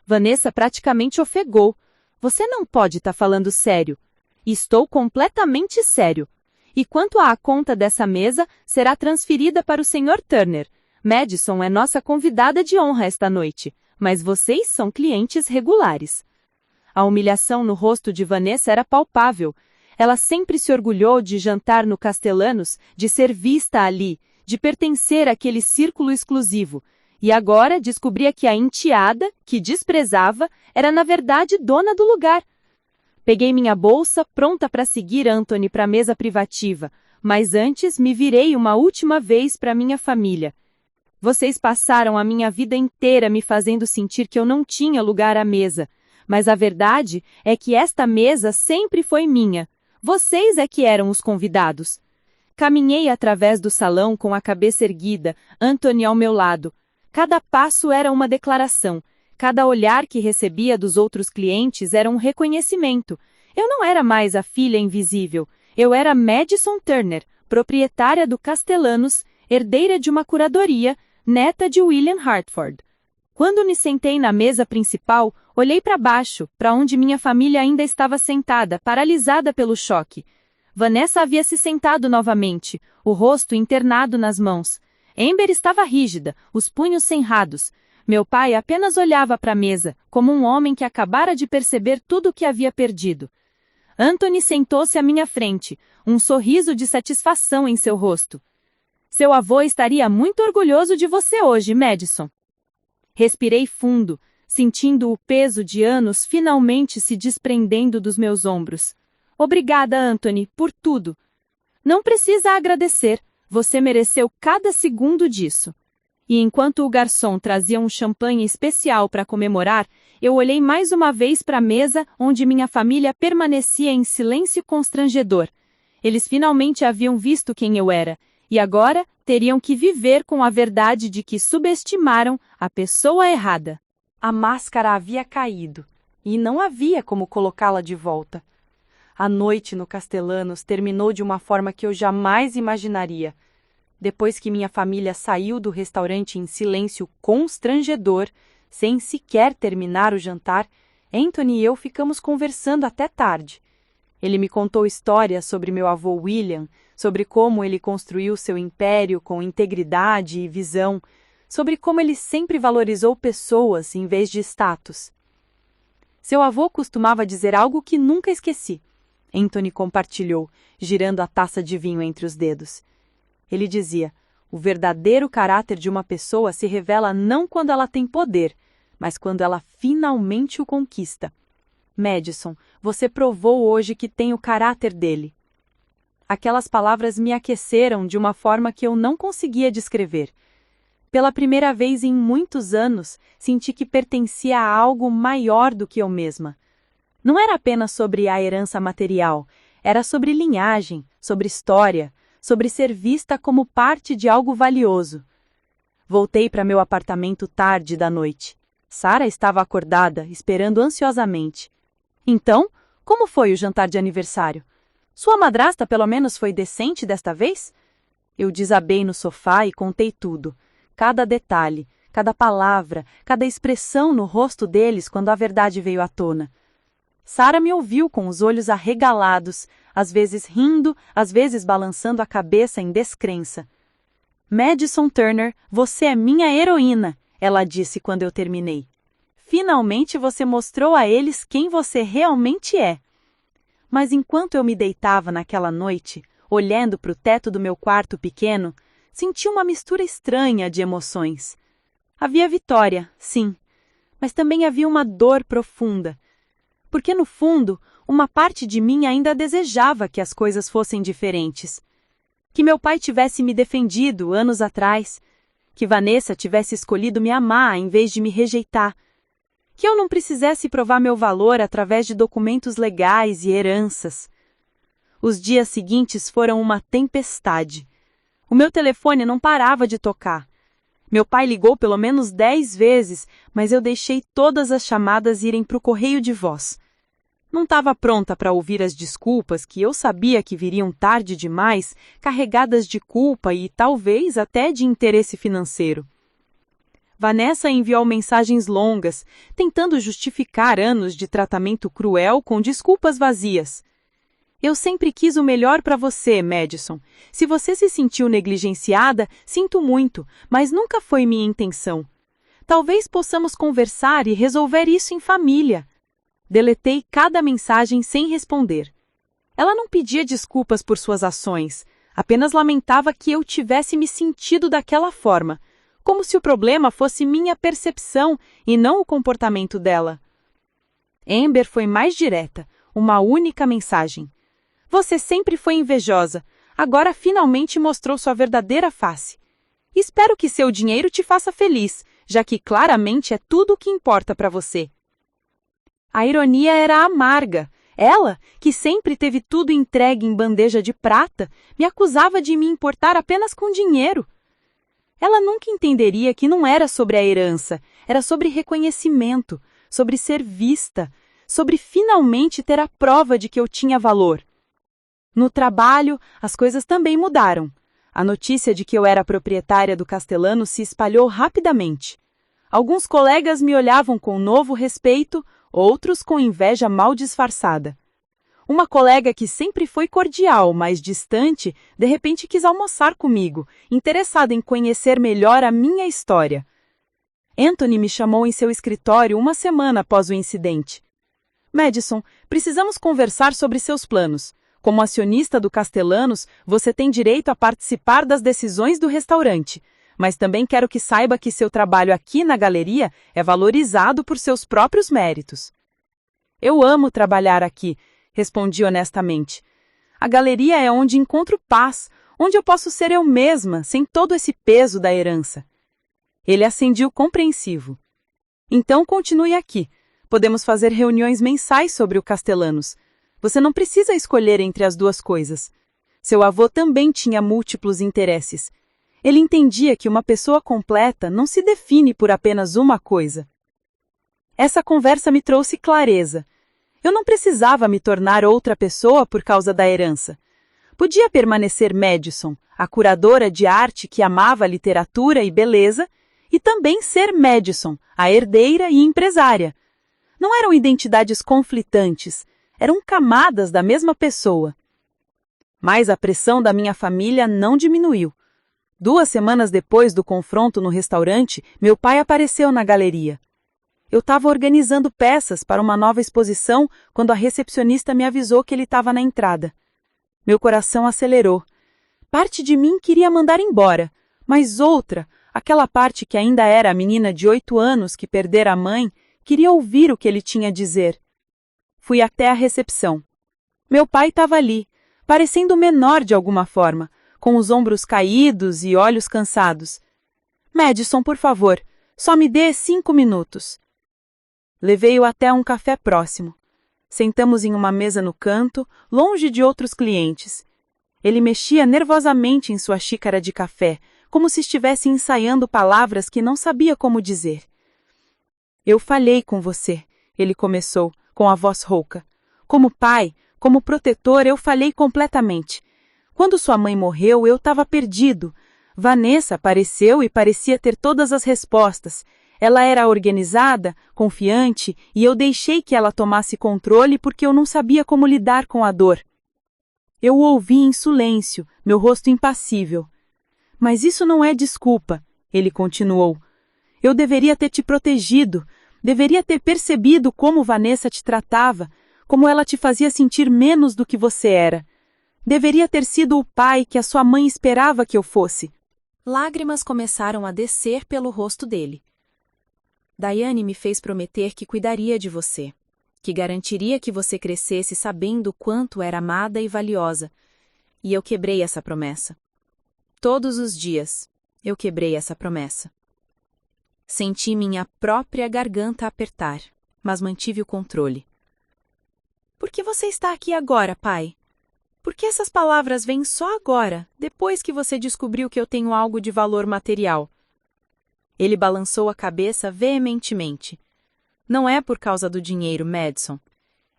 Vanessa praticamente ofegou. Você não pode estar falando sério. Estou completamente sério. E quanto à conta dessa mesa, será transferida para o Sr. Turner. Madison é nossa convidada de honra esta noite, mas vocês são clientes regulares. A humilhação no rosto de Vanessa era palpável. Ela sempre se orgulhou de jantar no Castellanos, de ser vista ali, de pertencer àquele círculo exclusivo. E agora descobria que a enteada, que desprezava, era na verdade dona do lugar. Peguei minha bolsa, pronta para seguir Anthony para a mesa privativa, mas antes me virei uma última vez para minha família. Vocês passaram a minha vida inteira me fazendo sentir que eu não tinha lugar à mesa, mas a verdade é que esta mesa sempre foi minha. Vocês é que eram os convidados. Caminhei através do salão com a cabeça erguida, Anthony ao meu lado. Cada passo era uma declaração, cada olhar que recebia dos outros clientes era um reconhecimento. Eu não era mais a filha invisível, eu era Madison Turner, proprietária do Castellanos, herdeira de uma curadoria, neta de William Hartford. Quando me sentei na mesa principal, olhei para baixo, para onde minha família ainda estava sentada, paralisada pelo choque. Vanessa havia se sentado novamente, o rosto internado nas mãos. Amber estava rígida, os punhos cerrados. Meu pai apenas olhava para a mesa, como um homem que acabara de perceber tudo o que havia perdido. Anthony sentou-se à minha frente, um sorriso de satisfação em seu rosto. Seu avô estaria muito orgulhoso de você hoje, Madison. Respirei fundo, sentindo o peso de anos finalmente se desprendendo dos meus ombros. Obrigada, Anthony, por tudo. Não precisa agradecer, você mereceu cada segundo disso. E enquanto o garçom trazia um champanhe especial para comemorar, eu olhei mais uma vez para a mesa onde minha família permanecia em silêncio constrangedor. Eles finalmente haviam visto quem eu era, e agora teriam que viver com a verdade de que subestimaram a pessoa errada. A máscara havia caído, e não havia como colocá-la de volta. A noite no Castellanos terminou de uma forma que eu jamais imaginaria. Depois que minha família saiu do restaurante em silêncio constrangedor, sem sequer terminar o jantar, Anthony e eu ficamos conversando até tarde. Ele me contou histórias sobre meu avô William, sobre como ele construiu seu império com integridade e visão, sobre como ele sempre valorizou pessoas em vez de status. Seu avô costumava dizer algo que nunca esqueci. Anthony compartilhou, girando a taça de vinho entre os dedos. Ele dizia: o verdadeiro caráter de uma pessoa se revela não quando ela tem poder, mas quando ela finalmente o conquista. Madison, você provou hoje que tem o caráter dele. Aquelas palavras me aqueceram de uma forma que eu não conseguia descrever. Pela primeira vez em muitos anos, senti que pertencia a algo maior do que eu mesma. Não era apenas sobre a herança material, era sobre linhagem, sobre história, sobre ser vista como parte de algo valioso. Voltei para meu apartamento tarde da noite. Sarah estava acordada, esperando ansiosamente. Então, como foi o jantar de aniversário? Sua madrasta pelo menos foi decente desta vez? Eu desabei no sofá e contei tudo. Cada detalhe, cada palavra, cada expressão no rosto deles quando a verdade veio à tona. Sarah me ouviu com os olhos arregalados, às vezes rindo, às vezes balançando a cabeça em descrença. Madison Turner, você é minha heroína, ela disse quando eu terminei. Finalmente você mostrou a eles quem você realmente é. Mas enquanto eu me deitava naquela noite, olhando para o teto do meu quarto pequeno, senti uma mistura estranha de emoções. Havia vitória, sim, mas também havia uma dor profunda. Porque, no fundo, uma parte de mim ainda desejava que as coisas fossem diferentes. Que meu pai tivesse me defendido anos atrás. Que Vanessa tivesse escolhido me amar em vez de me rejeitar. Que eu não precisasse provar meu valor através de documentos legais e heranças. Os dias seguintes foram uma tempestade. O meu telefone não parava de tocar. Meu pai ligou pelo menos 10 vezes, mas eu deixei todas as chamadas irem para o correio de voz. Não estava pronta para ouvir as desculpas que eu sabia que viriam tarde demais, carregadas de culpa e talvez até de interesse financeiro. Vanessa enviou mensagens longas, tentando justificar anos de tratamento cruel com desculpas vazias. Eu sempre quis o melhor para você, Madison. Se você se sentiu negligenciada, sinto muito, mas nunca foi minha intenção. Talvez possamos conversar e resolver isso em família. Deletei cada mensagem sem responder. Ela não pedia desculpas por suas ações, apenas lamentava que eu tivesse me sentido daquela forma, como se o problema fosse minha percepção e não o comportamento dela. Amber foi mais direta, uma única mensagem. Você sempre foi invejosa, agora finalmente mostrou sua verdadeira face. Espero que seu dinheiro te faça feliz, já que claramente é tudo o que importa para você. A ironia era amarga. Ela, que sempre teve tudo entregue em bandeja de prata, me acusava de me importar apenas com dinheiro. Ela nunca entenderia que não era sobre a herança, era sobre reconhecimento, sobre ser vista, sobre finalmente ter a prova de que eu tinha valor. No trabalho, as coisas também mudaram. A notícia de que eu era proprietária do Castellanos se espalhou rapidamente. Alguns colegas me olhavam com novo respeito, outros com inveja mal disfarçada. Uma colega que sempre foi cordial, mas distante, de repente quis almoçar comigo, interessada em conhecer melhor a minha história. Anthony me chamou em seu escritório uma semana após o incidente. Madison, precisamos conversar sobre seus planos. Como acionista do Castellanos, você tem direito a participar das decisões do restaurante. Mas também quero que saiba que seu trabalho aqui na galeria é valorizado por seus próprios méritos. Eu amo trabalhar aqui, respondi honestamente. A galeria é onde encontro paz, onde eu posso ser eu mesma, sem todo esse peso da herança. Ele assentiu compreensivo. Então continue aqui. Podemos fazer reuniões mensais sobre o Castellanos. Você não precisa escolher entre as duas coisas. Seu avô também tinha múltiplos interesses. Ele entendia que uma pessoa completa não se define por apenas uma coisa. Essa conversa me trouxe clareza. Eu não precisava me tornar outra pessoa por causa da herança. Podia permanecer Madison, a curadora de arte que amava literatura e beleza, e também ser Madison, a herdeira e empresária. Não eram identidades conflitantes, eram camadas da mesma pessoa. Mas a pressão da minha família não diminuiu. 2 semanas depois do confronto no restaurante, meu pai apareceu na galeria. Eu estava organizando peças para uma nova exposição quando a recepcionista me avisou que ele estava na entrada. Meu coração acelerou. Parte de mim queria mandar embora, mas outra, aquela parte que ainda era a menina de 8 anos que perdera a mãe, queria ouvir o que ele tinha a dizer. Fui até a recepção. Meu pai estava ali, parecendo menor de alguma forma, com os ombros caídos e olhos cansados. Madison, por favor, só me dê 5 minutos. Levei-o até um café próximo. Sentamos em uma mesa no canto, longe de outros clientes. Ele mexia nervosamente em sua xícara de café, como se estivesse ensaiando palavras que não sabia como dizer. Eu falhei com você, ele começou, com a voz rouca. Como pai, como protetor, eu falhei completamente. Quando sua mãe morreu, eu estava perdido. Vanessa apareceu e parecia ter todas as respostas. Ela era organizada, confiante, e eu deixei que ela tomasse controle porque eu não sabia como lidar com a dor. Eu o ouvi em silêncio, meu rosto impassível. Mas isso não é desculpa, ele continuou. Eu deveria ter te protegido, deveria ter percebido como Vanessa te tratava, como ela te fazia sentir menos do que você era. Deveria ter sido o pai que a sua mãe esperava que eu fosse. Lágrimas começaram a descer pelo rosto dele. Diane me fez prometer que cuidaria de você, que garantiria que você crescesse sabendo o quanto era amada e valiosa. E eu quebrei essa promessa. Todos os dias, eu quebrei essa promessa. Senti minha própria garganta apertar, mas mantive o controle. Por que você está aqui agora, pai? Por que essas palavras vêm só agora, depois que você descobriu que eu tenho algo de valor material? Ele balançou a cabeça veementemente. Não é por causa do dinheiro, Madison.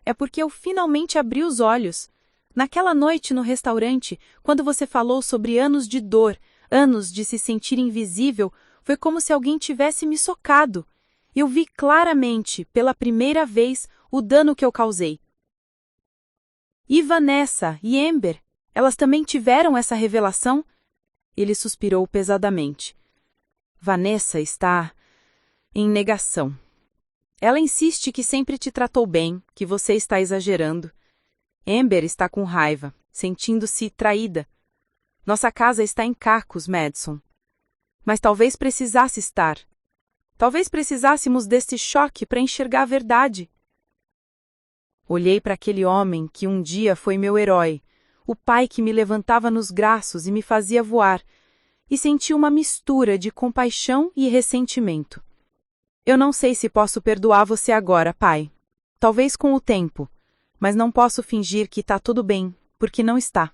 É porque eu finalmente abri os olhos. Naquela noite no restaurante, quando você falou sobre anos de dor, anos de se sentir invisível, foi como se alguém tivesse me socado. Eu vi claramente, pela primeira vez, o dano que eu causei. E Vanessa e Amber, elas também tiveram essa revelação? Ele suspirou pesadamente. Vanessa está em negação. Ela insiste que sempre te tratou bem, que você está exagerando. Amber está com raiva, sentindo-se traída. Nossa casa está em cacos, Madison. Mas talvez precisasse estar. Talvez precisássemos desse choque para enxergar a verdade. Olhei para aquele homem que um dia foi meu herói, o pai que me levantava nos braços e me fazia voar, e senti uma mistura de compaixão e ressentimento. Eu não sei se posso perdoar você agora, pai. Talvez com o tempo, mas não posso fingir que está tudo bem, porque não está.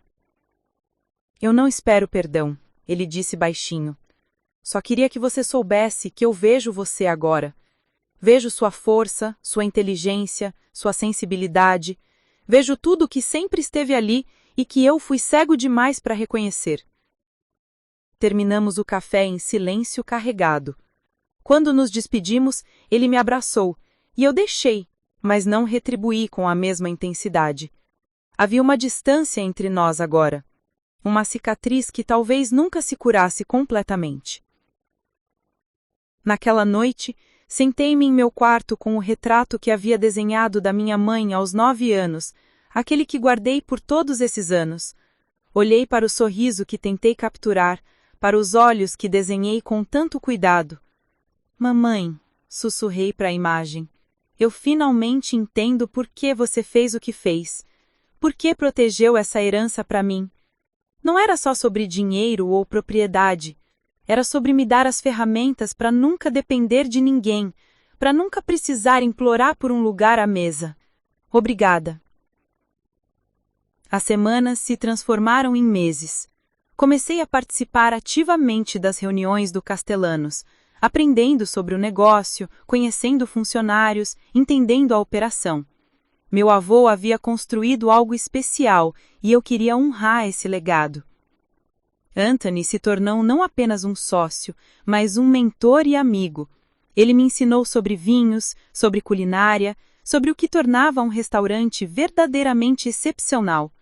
Eu não espero perdão, ele disse baixinho. Só queria que você soubesse que eu vejo você agora. Vejo sua força, sua inteligência, sua sensibilidade. Vejo tudo que sempre esteve ali e que eu fui cego demais para reconhecer. Terminamos o café em silêncio carregado. Quando nos despedimos, ele me abraçou, e eu deixei, mas não retribuí com a mesma intensidade. Havia uma distância entre nós agora. Uma cicatriz que talvez nunca se curasse completamente. Naquela noite, Sentei-me em meu quarto com o retrato que havia desenhado da minha mãe aos 9 anos, aquele que guardei por todos esses anos. Olhei para o sorriso que tentei capturar, para os olhos que desenhei com tanto cuidado. Mamãe, sussurrei para a imagem, eu finalmente entendo por que você fez o que fez. Por que protegeu essa herança para mim? Não era só sobre dinheiro ou propriedade. Era sobre me dar as ferramentas para nunca depender de ninguém, para nunca precisar implorar por um lugar à mesa. Obrigada. As semanas se transformaram em meses. Comecei a participar ativamente das reuniões do Castellanos, aprendendo sobre o negócio, conhecendo funcionários, entendendo a operação. Meu avô havia construído algo especial e eu queria honrar esse legado. Anthony se tornou não apenas um sócio, mas um mentor e amigo. Ele me ensinou sobre vinhos, sobre culinária, sobre o que tornava um restaurante verdadeiramente excepcional.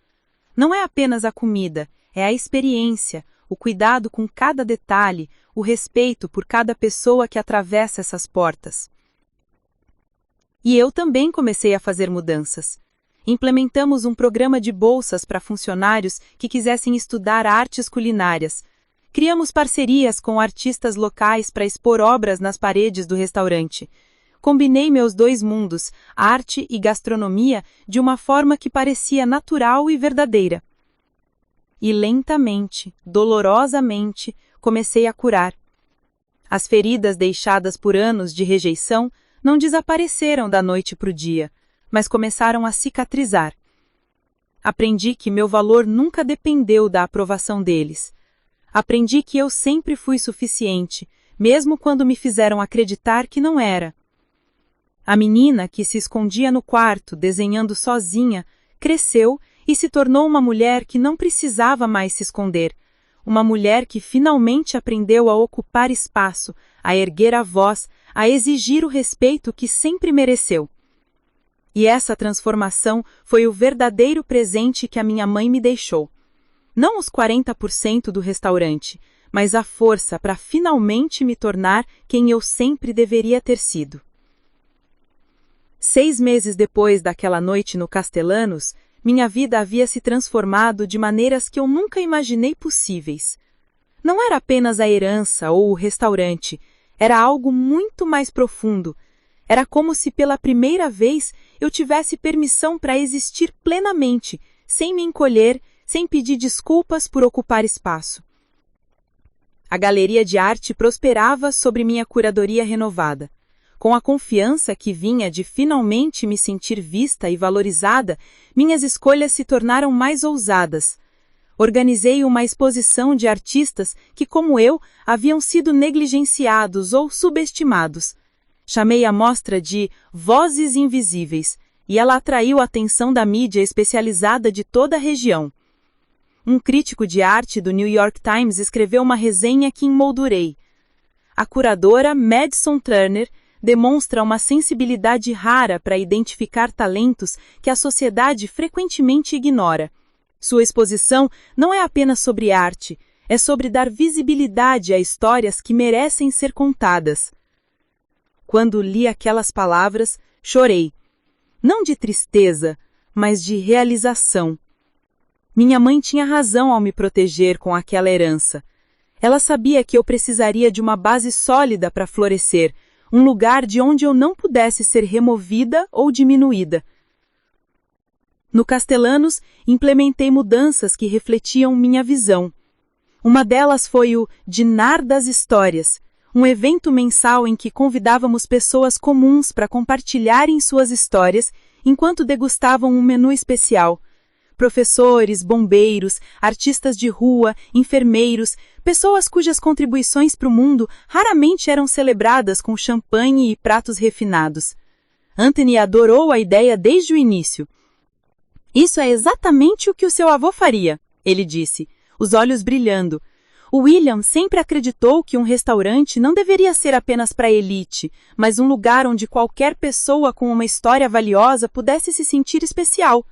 Não é apenas a comida, é a experiência, o cuidado com cada detalhe, o respeito por cada pessoa que atravessa essas portas. E eu também comecei a fazer mudanças. Implementamos um programa de bolsas para funcionários que quisessem estudar artes culinárias. Criamos parcerias com artistas locais para expor obras nas paredes do restaurante. Combinei meus dois mundos, arte e gastronomia, de uma forma que parecia natural e verdadeira. E lentamente, dolorosamente, comecei a curar. As feridas deixadas por anos de rejeição não desapareceram da noite para o dia, mas começaram a cicatrizar. Aprendi que meu valor nunca dependeu da aprovação deles. Aprendi que eu sempre fui suficiente, mesmo quando me fizeram acreditar que não era. A menina que se escondia no quarto, desenhando sozinha, cresceu e se tornou uma mulher que não precisava mais se esconder. Uma mulher que finalmente aprendeu a ocupar espaço, a erguer a voz, a exigir o respeito que sempre mereceu. E essa transformação foi o verdadeiro presente que a minha mãe me deixou. Não os 40% do restaurante, mas a força para finalmente me tornar quem eu sempre deveria ter sido. 6 meses depois daquela noite no Castellanos, minha vida havia se transformado de maneiras que eu nunca imaginei possíveis. Não era apenas a herança ou o restaurante, era algo muito mais profundo. Era como se pela primeira vez eu tivesse permissão para existir plenamente, sem me encolher, sem pedir desculpas por ocupar espaço. A galeria de arte prosperava sobre minha curadoria renovada. Com a confiança que vinha de finalmente me sentir vista e valorizada, minhas escolhas se tornaram mais ousadas. Organizei uma exposição de artistas que, como eu, haviam sido negligenciados ou subestimados. Chamei a mostra de Vozes Invisíveis, e ela atraiu a atenção da mídia especializada de toda a região. Um crítico de arte do New York Times escreveu uma resenha que emoldurei. A curadora Madison Turner demonstra uma sensibilidade rara para identificar talentos que a sociedade frequentemente ignora. Sua exposição não é apenas sobre arte, é sobre dar visibilidade a histórias que merecem ser contadas. Quando li aquelas palavras, chorei. Não de tristeza, mas de realização. Minha mãe tinha razão ao me proteger com aquela herança. Ela sabia que eu precisaria de uma base sólida para florescer, um lugar de onde eu não pudesse ser removida ou diminuída. No Castellanos, implementei mudanças que refletiam minha visão. Uma delas foi o Dinar das Histórias, um evento mensal em que convidávamos pessoas comuns para compartilharem suas histórias enquanto degustavam um menu especial. Professores, bombeiros, artistas de rua, enfermeiros, pessoas cujas contribuições para o mundo raramente eram celebradas com champanhe e pratos refinados. Anthony adorou a ideia desde o início. "Isso é exatamente o que o seu avô faria", ele disse, os olhos brilhando. O William sempre acreditou que um restaurante não deveria ser apenas para a elite, mas um lugar onde qualquer pessoa com uma história valiosa pudesse se sentir especial.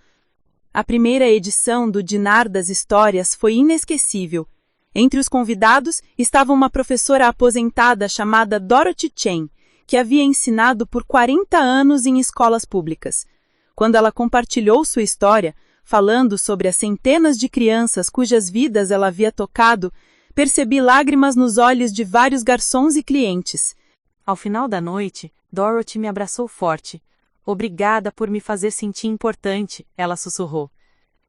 A primeira edição do Dinar das Histórias foi inesquecível. Entre os convidados estava uma professora aposentada chamada Dorothy Chen, que havia ensinado por 40 anos em escolas públicas. Quando ela compartilhou sua história, falando sobre as centenas de crianças cujas vidas ela havia tocado, percebi lágrimas nos olhos de vários garçons e clientes. Ao final da noite, Dorothy me abraçou forte. Obrigada por me fazer sentir importante, ela sussurrou.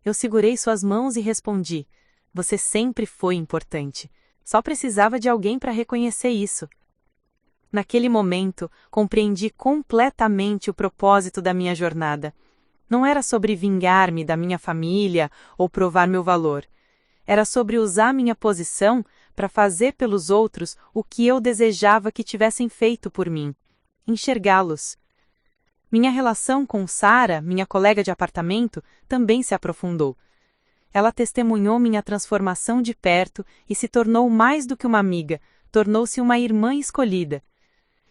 Eu segurei suas mãos e respondi: você sempre foi importante. Só precisava de alguém para reconhecer isso. Naquele momento, compreendi completamente o propósito da minha jornada. Não era sobre vingar-me da minha família ou provar meu valor. Era sobre usar minha posição para fazer pelos outros o que eu desejava que tivessem feito por mim. Enxergá-los. Minha relação com Sarah, minha colega de apartamento, também se aprofundou. Ela testemunhou minha transformação de perto e se tornou mais do que uma amiga, tornou-se uma irmã escolhida.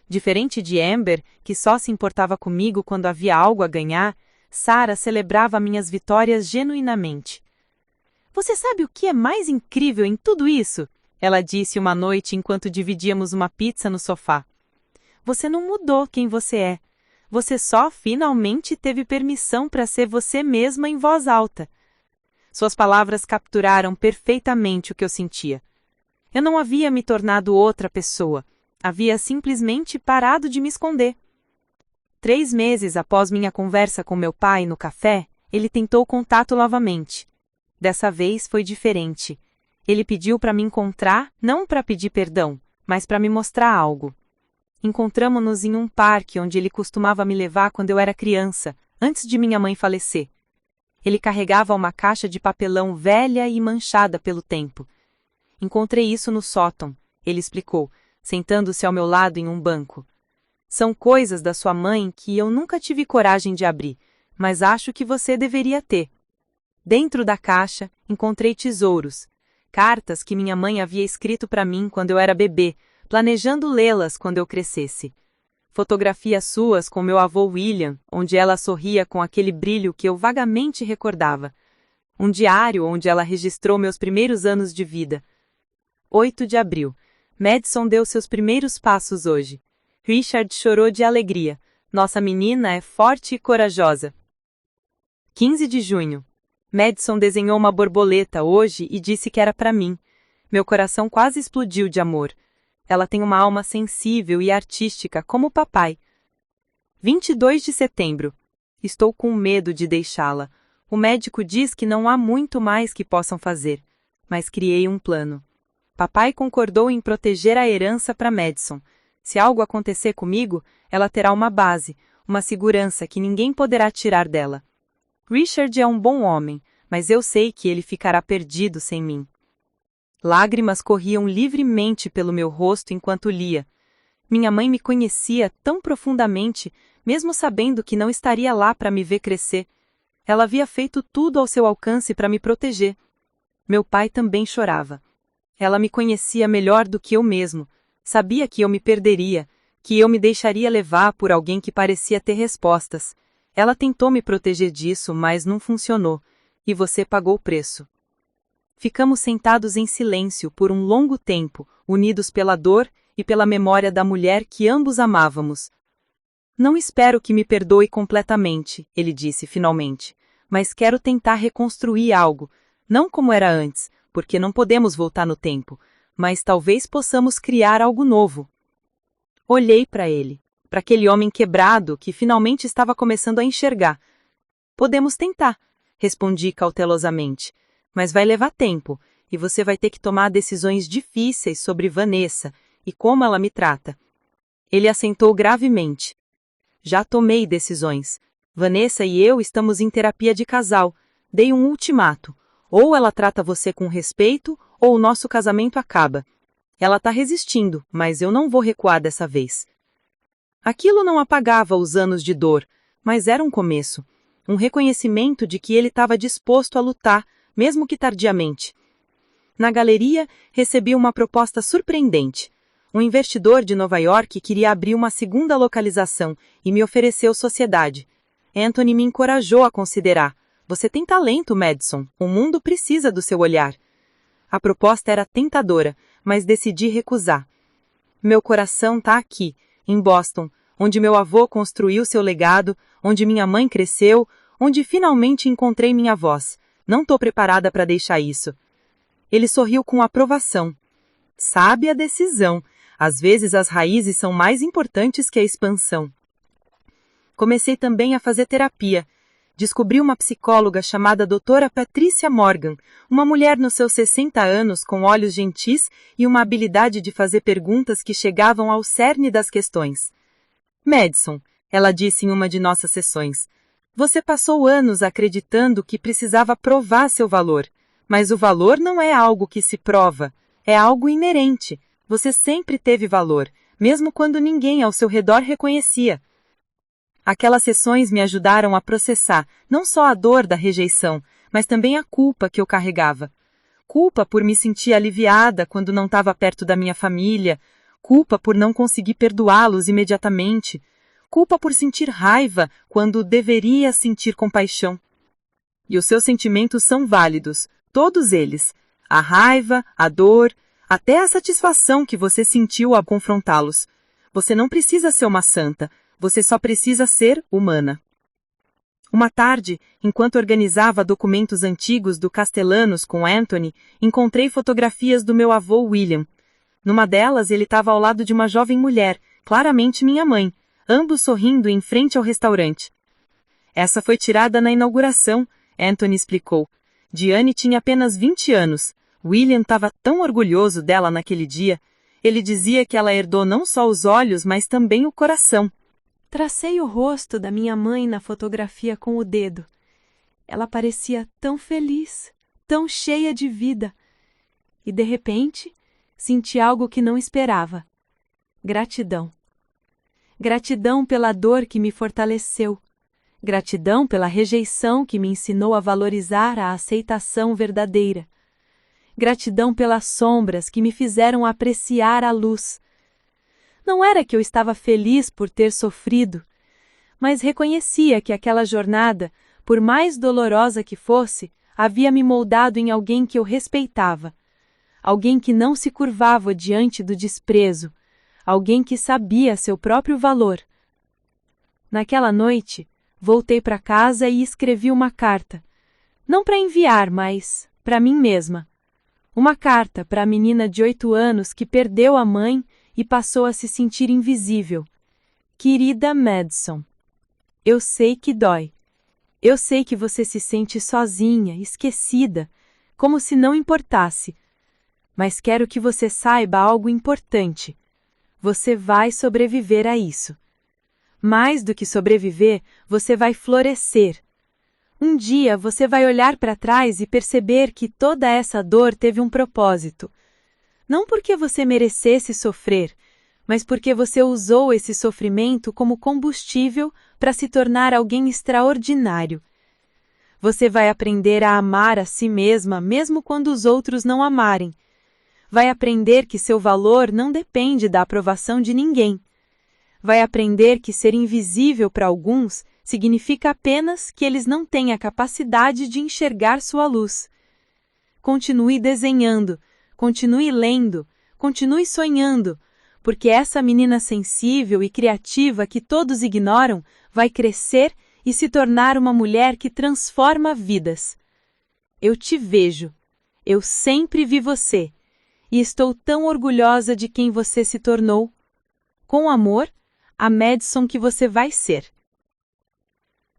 Diferente de Amber, que só se importava comigo quando havia algo a ganhar, Sarah celebrava minhas vitórias genuinamente. Você sabe o que é mais incrível em tudo isso? Ela disse uma noite enquanto dividíamos uma pizza no sofá. Você não mudou quem você é. Você só finalmente teve permissão para ser você mesma em voz alta. Suas palavras capturaram perfeitamente o que eu sentia. Eu não havia me tornado outra pessoa. Havia simplesmente parado de me esconder. 3 meses após minha conversa com meu pai no café, ele tentou contato novamente. Dessa vez foi diferente. Ele pediu para me encontrar, não para pedir perdão, mas para me mostrar algo. Encontramo-nos em um parque onde ele costumava me levar quando eu era criança, antes de minha mãe falecer. Ele carregava uma caixa de papelão velha e manchada pelo tempo. Encontrei isso no sótão, ele explicou, sentando-se ao meu lado em um banco. São coisas da sua mãe que eu nunca tive coragem de abrir, mas acho que você deveria ter. Dentro da caixa, encontrei tesouros, cartas que minha mãe havia escrito para mim quando eu era bebê, planejando lê-las quando eu crescesse. Fotografias suas com meu avô William, onde ela sorria com aquele brilho que eu vagamente recordava. Um diário onde ela registrou meus primeiros anos de vida. 8 de abril. Madison deu seus primeiros passos hoje. Richard chorou de alegria. Nossa menina é forte e corajosa. 15 de junho. Madison desenhou uma borboleta hoje e disse que era para mim. Meu coração quase explodiu de amor. Ela tem uma alma sensível e artística como o papai. 22 de setembro. Estou com medo de deixá-la. O médico diz que não há muito mais que possam fazer, mas criei um plano. Papai concordou em proteger a herança para Madison. Se algo acontecer comigo, ela terá uma base, uma segurança que ninguém poderá tirar dela. Richard é um bom homem, mas eu sei que ele ficará perdido sem mim. Lágrimas corriam livremente pelo meu rosto enquanto lia. Minha mãe me conhecia tão profundamente, mesmo sabendo que não estaria lá para me ver crescer. Ela havia feito tudo ao seu alcance para me proteger. Meu pai também chorava. Ela me conhecia melhor do que eu mesmo. Sabia que eu me perderia, que eu me deixaria levar por alguém que parecia ter respostas. Ela tentou me proteger disso, mas não funcionou, e você pagou o preço. Ficamos sentados em silêncio por um longo tempo, unidos pela dor e pela memória da mulher que ambos amávamos. Não espero que me perdoe completamente, ele disse finalmente, mas quero tentar reconstruir algo, não como era antes, porque não podemos voltar no tempo, mas talvez possamos criar algo novo. Olhei para ele, para aquele homem quebrado que finalmente estava começando a enxergar. Podemos tentar, respondi cautelosamente. Mas vai levar tempo, e você vai ter que tomar decisões difíceis sobre Vanessa e como ela me trata. Ele assentou gravemente. Já tomei decisões. Vanessa e eu estamos em terapia de casal. Dei um ultimato. Ou ela trata você com respeito, ou o nosso casamento acaba. Ela está resistindo, mas eu não vou recuar dessa vez. Aquilo não apagava os anos de dor, mas era um começo. Um reconhecimento de que ele estava disposto a lutar, mesmo que tardiamente. Na galeria, recebi uma proposta surpreendente. Um investidor de Nova York queria abrir uma segunda localização e me ofereceu sociedade. Anthony me encorajou a considerar. Você tem talento, Madison. O mundo precisa do seu olhar. A proposta era tentadora, mas decidi recusar. Meu coração está aqui, em Boston, onde meu avô construiu seu legado, onde minha mãe cresceu, onde finalmente encontrei minha voz. Não tô preparada para deixar isso. Ele sorriu com aprovação. Sábia decisão. Às vezes as raízes são mais importantes que a expansão. Comecei também a fazer terapia. Descobri uma psicóloga chamada Dra. Patricia Morgan, uma mulher nos seus 60 anos com olhos gentis e uma habilidade de fazer perguntas que chegavam ao cerne das questões. Madison, ela disse em uma de nossas sessões, você passou anos acreditando que precisava provar seu valor, mas o valor não é algo que se prova, é algo inerente. Você sempre teve valor, mesmo quando ninguém ao seu redor reconhecia. Aquelas sessões me ajudaram a processar não só a dor da rejeição, mas também a culpa que eu carregava. Culpa por me sentir aliviada quando não estava perto da minha família, culpa por não conseguir perdoá-los imediatamente, culpa por sentir raiva quando deveria sentir compaixão. E os seus sentimentos são válidos, todos eles, a raiva, a dor, até a satisfação que você sentiu ao confrontá-los. Você não precisa ser uma santa, você só precisa ser humana. Uma tarde, enquanto organizava documentos antigos do Castellanos com Anthony, encontrei fotografias do meu avô William. Numa delas, ele estava ao lado de uma jovem mulher, claramente minha mãe, ambos sorrindo em frente ao restaurante. Essa foi tirada na inauguração, Anthony explicou. Diane tinha apenas 20 anos. William estava tão orgulhoso dela naquele dia. Ele dizia que ela herdou não só os olhos, mas também o coração. Tracei o rosto da minha mãe na fotografia com o dedo. Ela parecia tão feliz, tão cheia de vida. E, de repente, senti algo que não esperava. Gratidão. Gratidão pela dor que me fortaleceu. Gratidão pela rejeição que me ensinou a valorizar a aceitação verdadeira. Gratidão pelas sombras que me fizeram apreciar a luz. Não era que eu estava feliz por ter sofrido, mas reconhecia que aquela jornada, por mais dolorosa que fosse, havia me moldado em alguém que eu respeitava, alguém que não se curvava diante do desprezo, alguém que sabia seu próprio valor. Naquela noite, voltei para casa e escrevi uma carta, não para enviar, mas para mim mesma. Uma carta para a menina de 8 anos que perdeu a mãe e passou a se sentir invisível. Querida Madison, eu sei que dói. Eu sei que você se sente sozinha, esquecida, como se não importasse. Mas quero que você saiba algo importante. Você vai sobreviver a isso. Mais do que sobreviver, você vai florescer. Um dia você vai olhar para trás e perceber que toda essa dor teve um propósito. Não porque você merecesse sofrer, mas porque você usou esse sofrimento como combustível para se tornar alguém extraordinário. Você vai aprender a amar a si mesma mesmo quando os outros não amarem. Vai aprender que seu valor não depende da aprovação de ninguém. Vai aprender que ser invisível para alguns significa apenas que eles não têm a capacidade de enxergar sua luz. Continue desenhando. Continue lendo, continue sonhando, porque essa menina sensível e criativa que todos ignoram vai crescer e se tornar uma mulher que transforma vidas. Eu te vejo, eu sempre vi você, e estou tão orgulhosa de quem você se tornou. Com amor, a Madison que você vai ser.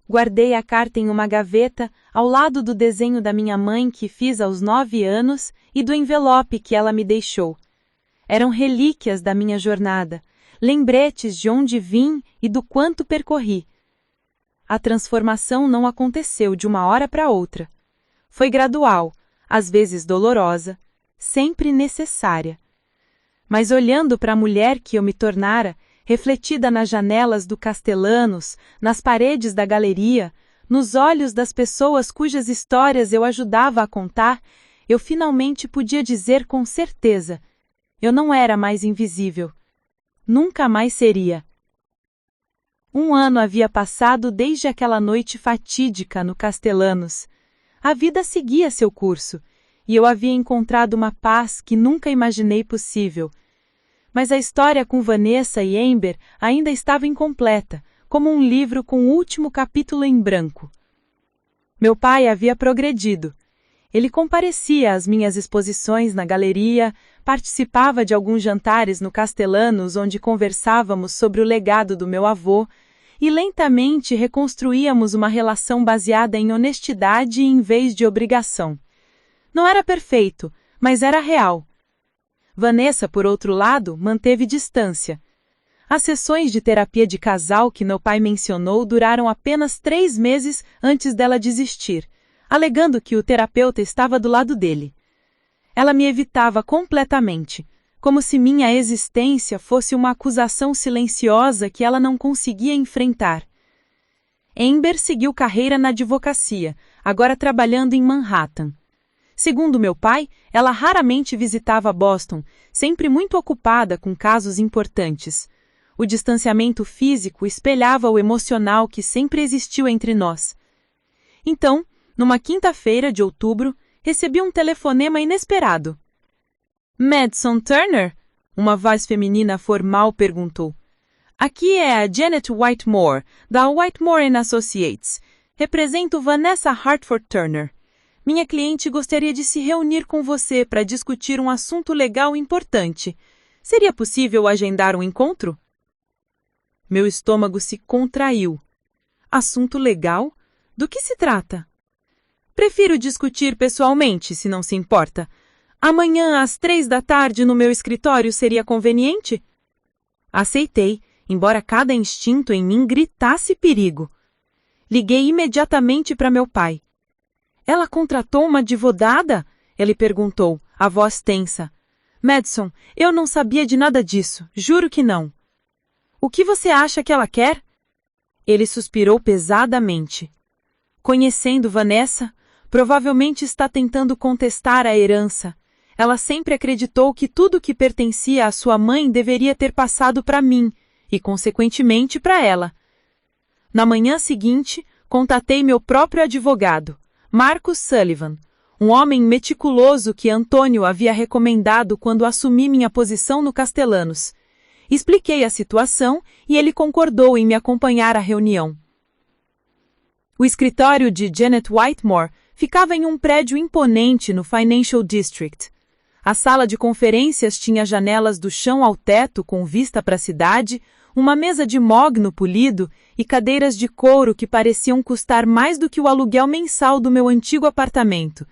Guardei a carta em uma gaveta, ao lado do desenho da minha mãe que fiz aos 9 anos e do envelope que ela me deixou. Eram relíquias da minha jornada, lembretes de onde vim e do quanto percorri. A transformação não aconteceu de uma hora para outra. Foi gradual, às vezes dolorosa, sempre necessária. Mas olhando para a mulher que eu me tornara, refletida nas janelas do Castellanos, nas paredes da galeria, nos olhos das pessoas cujas histórias eu ajudava a contar, eu finalmente podia dizer com certeza: eu não era mais invisível. Nunca mais seria. 1 ano havia passado desde aquela noite fatídica no Castellanos. A vida seguia seu curso, e eu havia encontrado uma paz que nunca imaginei possível. Mas a história com Vanessa e Amber ainda estava incompleta, como um livro com o último capítulo em branco. Meu pai havia progredido. Ele comparecia às minhas exposições na galeria, participava de alguns jantares no Castellanos onde conversávamos sobre o legado do meu avô, e lentamente reconstruíamos uma relação baseada em honestidade em vez de obrigação. Não era perfeito, mas era real. Vanessa, por outro lado, manteve distância. As sessões de terapia de casal que meu pai mencionou duraram apenas 3 meses antes dela desistir, alegando que o terapeuta estava do lado dele. Ela me evitava completamente, como se minha existência fosse uma acusação silenciosa que ela não conseguia enfrentar. Amber seguiu carreira na advocacia, agora trabalhando em Manhattan. Segundo meu pai, ela raramente visitava Boston, sempre muito ocupada com casos importantes. O distanciamento físico espelhava o emocional que sempre existiu entre nós. Então, numa quinta-feira de outubro, recebi um telefonema inesperado. Madison Turner? Uma voz feminina formal perguntou. Aqui é a Janet Whitmore, da Whitmore & Associates. Represento Vanessa Hartford Turner. Minha cliente gostaria de se reunir com você para discutir um assunto legal importante. Seria possível agendar um encontro? Meu estômago se contraiu. Assunto legal? Do que se trata? Prefiro discutir pessoalmente, se não se importa. Amanhã, às 15h no meu escritório, seria conveniente? Aceitei, embora cada instinto em mim gritasse perigo. Liguei imediatamente para meu pai. Ela contratou uma advogada? Ele perguntou, a voz tensa. Madison, eu não sabia de nada disso, juro que não. O que você acha que ela quer? Ele suspirou pesadamente. Conhecendo Vanessa, provavelmente está tentando contestar a herança. Ela sempre acreditou que tudo que pertencia à sua mãe deveria ter passado para mim, e consequentemente para ela. Na manhã seguinte, contatei meu próprio advogado, Marcus Sullivan, um homem meticuloso que Antônio havia recomendado quando assumi minha posição no Castellanos. Expliquei a situação e ele concordou em me acompanhar à reunião. O escritório de Janet Whitmore ficava em um prédio imponente no Financial District. A sala de conferências tinha janelas do chão ao teto com vista para a cidade, uma mesa de mogno polido e cadeiras de couro que pareciam custar mais do que o aluguel mensal do meu antigo apartamento.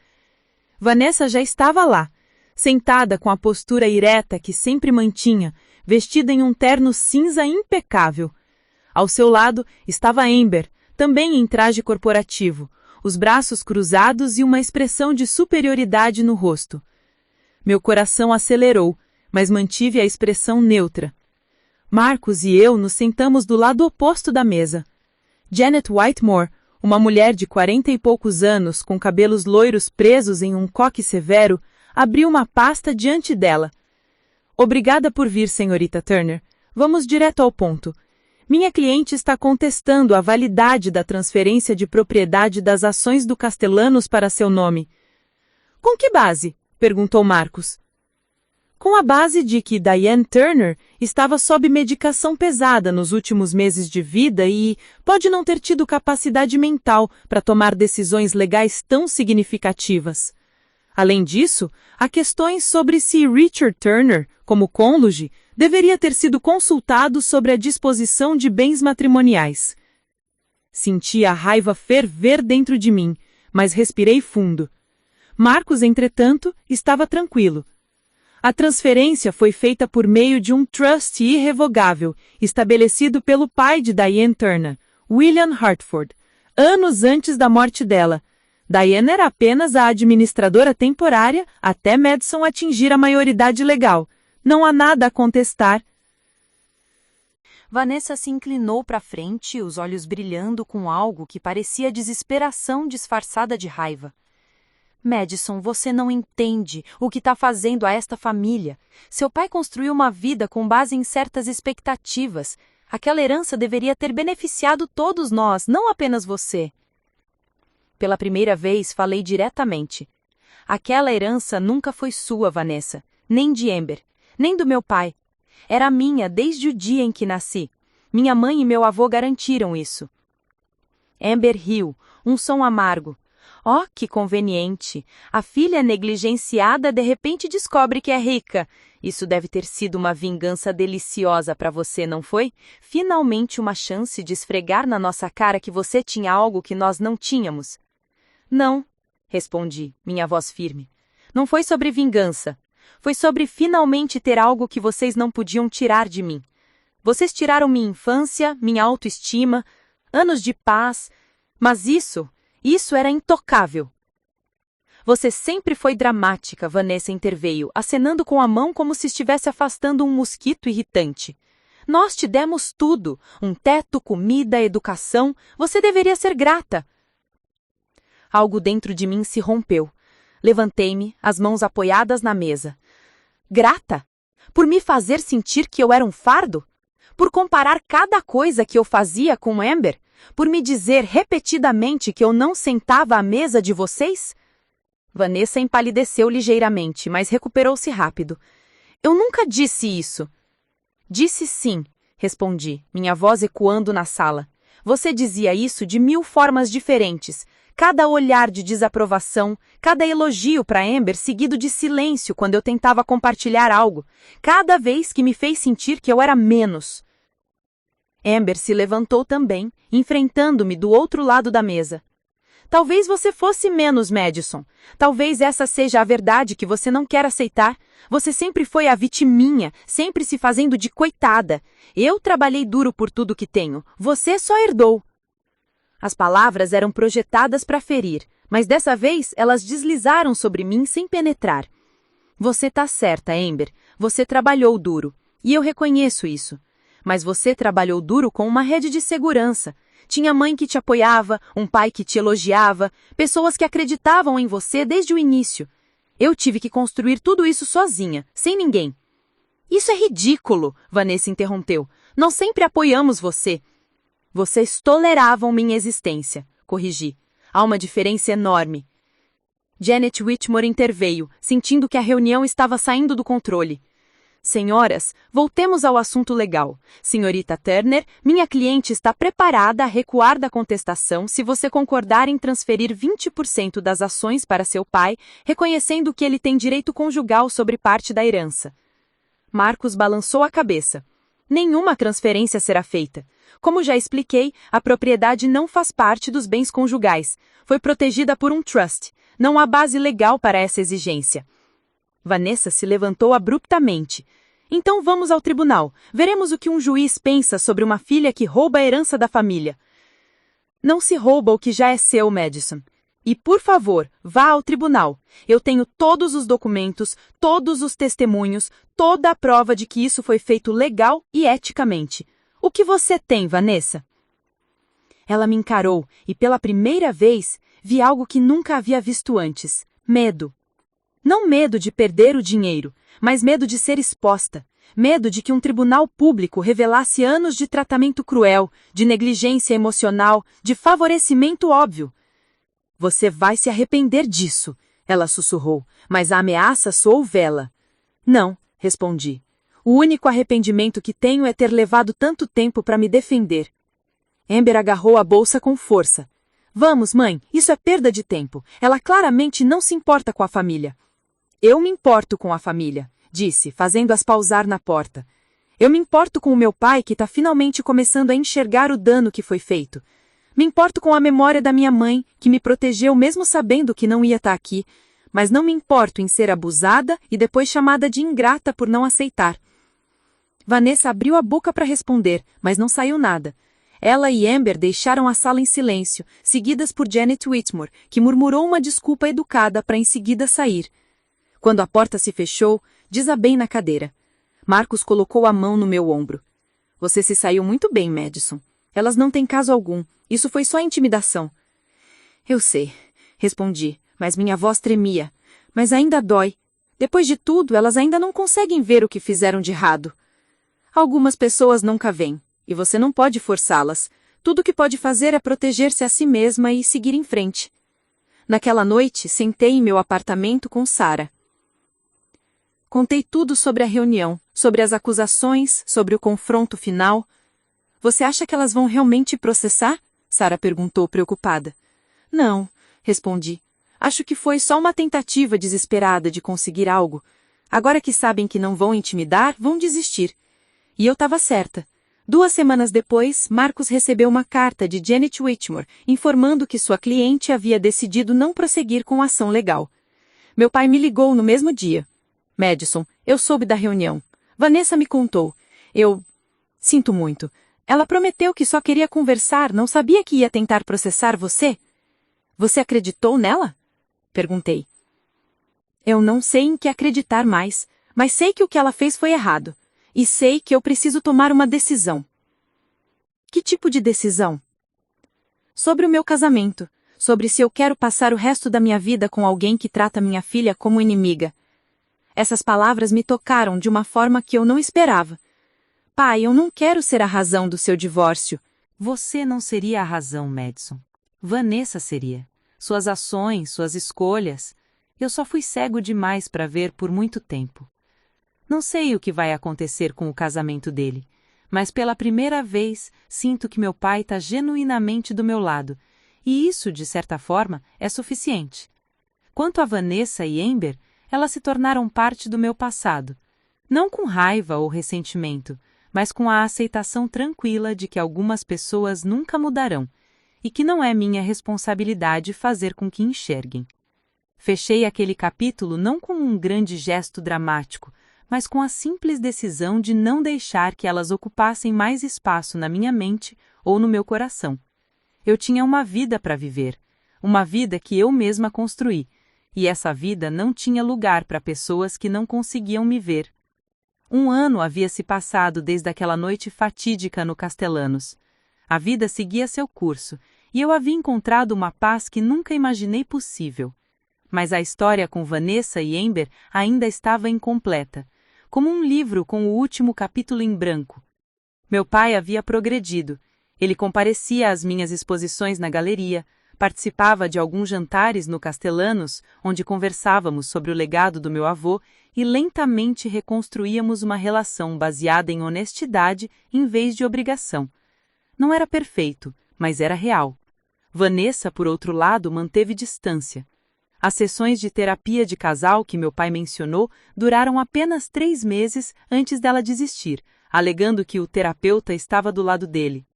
Vanessa já estava lá, sentada com a postura ereta que sempre mantinha, vestida em um terno cinza impecável. Ao seu lado estava Amber, também em traje corporativo, os braços cruzados e uma expressão de superioridade no rosto. Meu coração acelerou, mas mantive a expressão neutra. Marcus e eu nos sentamos do lado oposto da mesa. Janet Whitmore, uma mulher de 40 e poucos anos, com cabelos loiros presos em um coque severo, abriu uma pasta diante dela. Obrigada por vir, senhorita Turner. Vamos direto ao ponto. Minha cliente está contestando a validade da transferência de propriedade das ações do Castellanos para seu nome. Com que base? Perguntou Marcus. Com a base de que Diane Turner estava sob medicação pesada nos últimos meses de vida e pode não ter tido capacidade mental para tomar decisões legais tão significativas. Além disso, há questões sobre se Richard Turner, como cônjuge, deveria ter sido consultado sobre a disposição de bens matrimoniais. Senti a raiva ferver dentro de mim, mas respirei fundo. Marcus, entretanto, estava tranquilo. A transferência foi feita por meio de um trust irrevogável, estabelecido pelo pai de Diane Turner, William Hartford, anos antes da morte dela. Diane era apenas a administradora temporária até Madison atingir a maioridade legal. Não há nada a contestar. Vanessa se inclinou para frente, os olhos brilhando com algo que parecia desesperação disfarçada de raiva. Madison, você não entende o que está fazendo a esta família. Seu pai construiu uma vida com base em certas expectativas. Aquela herança deveria ter beneficiado todos nós, não apenas você. Pela primeira vez, falei diretamente. Aquela herança nunca foi sua, Vanessa, nem de Amber, nem do meu pai. Era minha desde o dia em que nasci. Minha mãe e meu avô garantiram isso. Amber riu, um som amargo. Oh, que conveniente! A filha negligenciada de repente descobre que é rica. Isso deve ter sido uma vingança deliciosa para você, não foi? Finalmente uma chance de esfregar na nossa cara que você tinha algo que nós não tínhamos. Não, respondi, minha voz firme. Não foi sobre vingança. Foi sobre finalmente ter algo que vocês não podiam tirar de mim. Vocês tiraram minha infância, minha autoestima, anos de paz, mas isso era intocável. Você sempre foi dramática, Vanessa interveio, acenando com a mão como se estivesse afastando um mosquito irritante. Nós te demos tudo, um teto, comida, educação, você deveria ser grata. Algo dentro de mim se rompeu. Levantei-me, as mãos apoiadas na mesa. Grata? Por me fazer sentir que eu era um fardo? Por comparar cada coisa que eu fazia com Amber? Por me dizer repetidamente que eu não sentava à mesa de vocês? Vanessa empalideceu ligeiramente, mas recuperou-se rápido. Eu nunca disse isso. Disse sim, respondi, minha voz ecoando na sala. Você dizia isso de 1000 formas diferentes. Cada olhar de desaprovação, cada elogio para Amber seguido de silêncio quando eu tentava compartilhar algo, cada vez que me fez sentir que eu era menos. Amber se levantou também, enfrentando-me do outro lado da mesa. Talvez você fosse menos, Madison. Talvez essa seja a verdade que você não quer aceitar. Você sempre foi a vitiminha, sempre se fazendo de coitada. Eu trabalhei duro por tudo que tenho. Você só herdou. As palavras eram projetadas para ferir, mas dessa vez elas deslizaram sobre mim sem penetrar. Você tá certa, Amber. Você trabalhou duro. E eu reconheço isso. Mas você trabalhou duro com uma rede de segurança. Tinha mãe que te apoiava, um pai que te elogiava, pessoas que acreditavam em você desde o início. Eu tive que construir tudo isso sozinha, sem ninguém. Isso é ridículo, Vanessa interrompeu. Nós sempre apoiamos você. Vocês toleravam minha existência, corrigi. Há uma diferença enorme. Janet Whitmore interveio, sentindo que a reunião estava saindo do controle. Senhoras, voltemos ao assunto legal. Senhorita Turner, minha cliente está preparada a recuar da contestação se você concordar em transferir 20% das ações para seu pai, reconhecendo que ele tem direito conjugal sobre parte da herança. Marcos balançou a cabeça. Nenhuma transferência será feita. Como já expliquei, a propriedade não faz parte dos bens conjugais. Foi protegida por um trust. Não há base legal para essa exigência. Vanessa se levantou abruptamente. Então vamos ao tribunal. Veremos o que um juiz pensa sobre uma filha que rouba a herança da família. Não se rouba o que já é seu, Madison. E, por favor, vá ao tribunal. Eu tenho todos os documentos, todos os testemunhos, toda a prova de que isso foi feito legal e eticamente. O que você tem, Vanessa? Ela me encarou e, pela primeira vez, vi algo que nunca havia visto antes. Medo. Não medo de perder o dinheiro, mas medo de ser exposta. Medo de que um tribunal público revelasse anos de tratamento cruel, de negligência emocional, de favorecimento óbvio. Você vai se arrepender disso, ela sussurrou, mas a ameaça soou vela. Não, respondi. O único arrependimento que tenho é ter levado tanto tempo para me defender. Amber agarrou a bolsa com força. Vamos, mãe, isso é perda de tempo. Ela claramente não se importa com a família. Eu me importo com a família, disse, fazendo-as pausar na porta. Eu me importo com o meu pai que está finalmente começando a enxergar o dano que foi feito. Me importo com a memória da minha mãe, que me protegeu mesmo sabendo que não ia estar aqui. Mas não me importo em ser abusada e depois chamada de ingrata por não aceitar. Vanessa abriu a boca para responder, mas não saiu nada. Ela e Amber deixaram a sala em silêncio, seguidas por Janet Whitmore, que murmurou uma desculpa educada para em seguida sair. Quando a porta se fechou, desabei na cadeira. Marcos colocou a mão no meu ombro. Você se saiu muito bem, Madison. Elas não têm caso algum. Isso foi só intimidação. Eu sei, respondi, mas minha voz tremia. Mas ainda dói. Depois de tudo, elas ainda não conseguem ver o que fizeram de errado. Algumas pessoas nunca veem, e você não pode forçá-las. Tudo o que pode fazer é proteger-se a si mesma e seguir em frente. Naquela noite, sentei em meu apartamento com Sarah. Contei tudo sobre a reunião, sobre as acusações, sobre o confronto final. Você acha que elas vão realmente processar? Sarah perguntou preocupada. Não, respondi. Acho que foi só uma tentativa desesperada de conseguir algo. Agora que sabem que não vão intimidar, vão desistir. E eu estava certa. 2 semanas depois, Marcus recebeu uma carta de Janet Whitmore, informando que sua cliente havia decidido não prosseguir com a ação legal. Meu pai me ligou no mesmo dia. Madison, eu soube da reunião. Vanessa me contou. Sinto muito. Ela prometeu que só queria conversar, não sabia que ia tentar processar você? Você acreditou nela? Perguntei. Eu não sei em que acreditar mais, mas sei que o que ela fez foi errado. E sei que eu preciso tomar uma decisão. Que tipo de decisão? Sobre o meu casamento. Sobre se eu quero passar o resto da minha vida com alguém que trata minha filha como inimiga. Essas palavras me tocaram de uma forma que eu não esperava. Pai, eu não quero ser a razão do seu divórcio. Você não seria a razão, Madison. Vanessa seria. Suas ações, suas escolhas. Eu só fui cego demais para ver por muito tempo. Não sei o que vai acontecer com o casamento dele, mas pela primeira vez sinto que meu pai está genuinamente do meu lado, e isso, de certa forma, é suficiente. Quanto a Vanessa e Amber, elas se tornaram parte do meu passado, não com raiva ou ressentimento, mas com a aceitação tranquila de que algumas pessoas nunca mudarão, e que não é minha responsabilidade fazer com que enxerguem. Fechei aquele capítulo não com um grande gesto dramático, mas com a simples decisão de não deixar que elas ocupassem mais espaço na minha mente ou no meu coração. Eu tinha uma vida para viver, uma vida que eu mesma construí, e essa vida não tinha lugar para pessoas que não conseguiam me ver. 1 ano havia se passado desde aquela noite fatídica no Castellanos. A vida seguia seu curso, e eu havia encontrado uma paz que nunca imaginei possível. Mas a história com Vanessa e Amber ainda estava incompleta, como um livro com o último capítulo em branco. Meu pai havia progredido. Ele comparecia às minhas exposições na galeria, participava de alguns jantares no Castellanos, onde conversávamos sobre o legado do meu avô e lentamente reconstruíamos uma relação baseada em honestidade em vez de obrigação. Não era perfeito, mas era real. Vanessa, por outro lado, manteve distância. As sessões de terapia de casal que meu pai mencionou duraram apenas 3 meses antes dela desistir, alegando que o terapeuta estava do lado dele.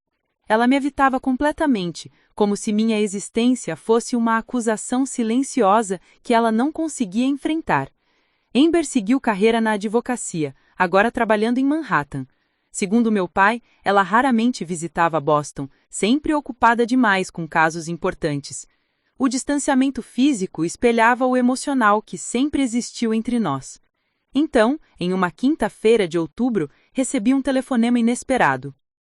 Ela me evitava completamente, como se minha existência fosse uma acusação silenciosa que ela não conseguia enfrentar. Amber seguiu carreira na advocacia, agora trabalhando em Manhattan. Segundo meu pai, ela raramente visitava Boston, sempre ocupada demais com casos importantes. O distanciamento físico espelhava o emocional que sempre existiu entre nós. Então, em uma quinta-feira de outubro, recebi um telefonema inesperado.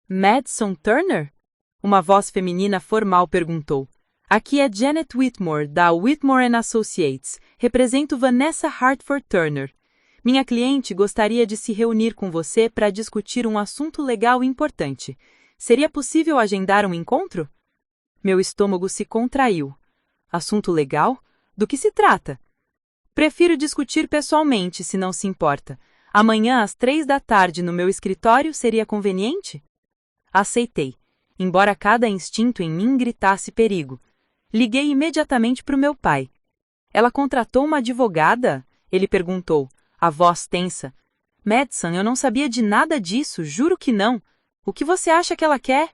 Madison Turner? Uma voz feminina formal perguntou. Aqui é Janet Whitmore, da Whitmore & Associates. Represento Vanessa Hartford Turner. Minha cliente gostaria de se reunir com você para discutir um assunto legal importante. Seria possível agendar um encontro? Meu estômago se contraiu. Assunto legal? Do que se trata? Prefiro discutir pessoalmente, se não se importa. Amanhã às 3 da tarde no meu escritório seria conveniente? Aceitei, embora cada instinto em mim gritasse perigo. Liguei imediatamente para o meu pai. Ela contratou uma advogada? Ele perguntou, a voz tensa. Madison, eu não sabia de nada disso, juro que não. O que você acha que ela quer?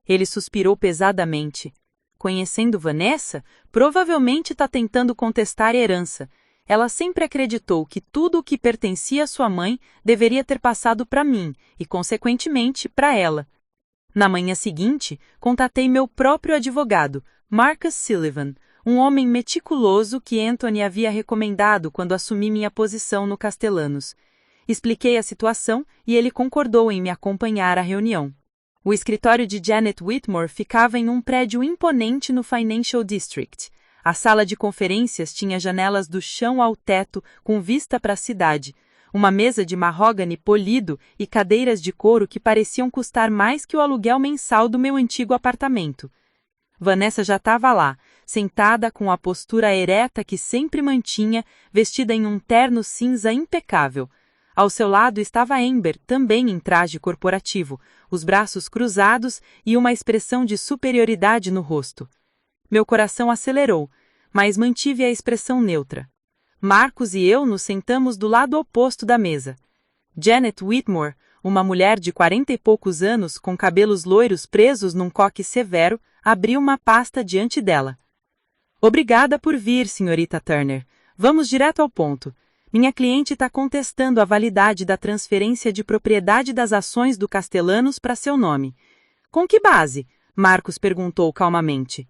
Ele suspirou pesadamente. Conhecendo Vanessa, provavelmente está tentando contestar a herança. Ela sempre acreditou que tudo o que pertencia à sua mãe deveria ter passado para mim e, consequentemente, para ela. Na manhã seguinte, contatei meu próprio advogado, Marcus Sullivan, um homem meticuloso que Anthony havia recomendado quando assumi minha posição no Castellanos. Expliquei a situação e ele concordou em me acompanhar à reunião. O escritório de Janet Whitmore ficava em um prédio imponente no Financial District. A sala de conferências tinha janelas do chão ao teto com vista para a cidade, uma mesa de mahogany polido e cadeiras de couro que pareciam custar mais que o aluguel mensal do meu antigo apartamento. Vanessa já estava lá, sentada com a postura ereta que sempre mantinha, vestida em um terno cinza impecável. Ao seu lado estava Amber, também em traje corporativo, os braços cruzados e uma expressão de superioridade no rosto. Meu coração acelerou, mas mantive a expressão neutra. Marcos e eu nos sentamos do lado oposto da mesa. Janet Whitmore, uma mulher de 40 e poucos anos com cabelos loiros presos num coque severo, abriu uma pasta diante dela. Obrigada por vir, senhorita Turner. Vamos direto ao ponto. Minha cliente está contestando a validade da transferência de propriedade das ações do Castellanos para seu nome. Com que base? Marcos perguntou calmamente.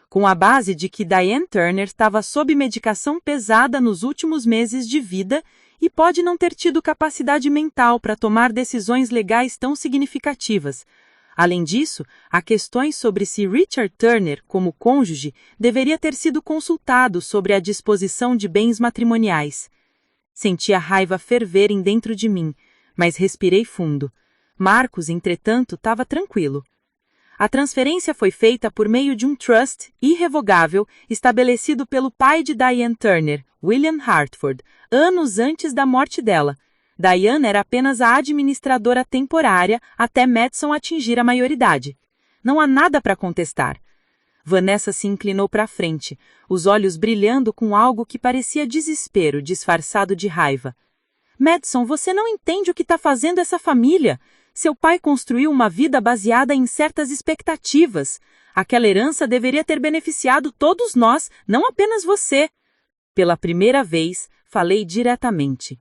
Com a base de que Diane Turner estava sob medicação pesada nos últimos meses de vida e pode não ter tido capacidade mental para tomar decisões legais tão significativas. Além disso, há questões sobre se Richard Turner, como cônjuge, deveria ter sido consultado sobre a disposição de bens matrimoniais. Senti a raiva ferverem dentro de mim, mas respirei fundo. Marcos, entretanto, estava tranquilo. A transferência foi feita por meio de um trust irrevogável estabelecido pelo pai de Diane Turner, William Hartford, anos antes da morte dela. Diane era apenas a administradora temporária até Madison atingir a maioridade. Não há nada para contestar. Vanessa se inclinou para a frente, os olhos brilhando com algo que parecia desespero disfarçado de raiva. Madison, você não entende o que está fazendo essa família. Seu pai construiu uma vida baseada em certas expectativas. Aquela herança deveria ter beneficiado todos nós, não apenas você. Pela primeira vez, falei diretamente.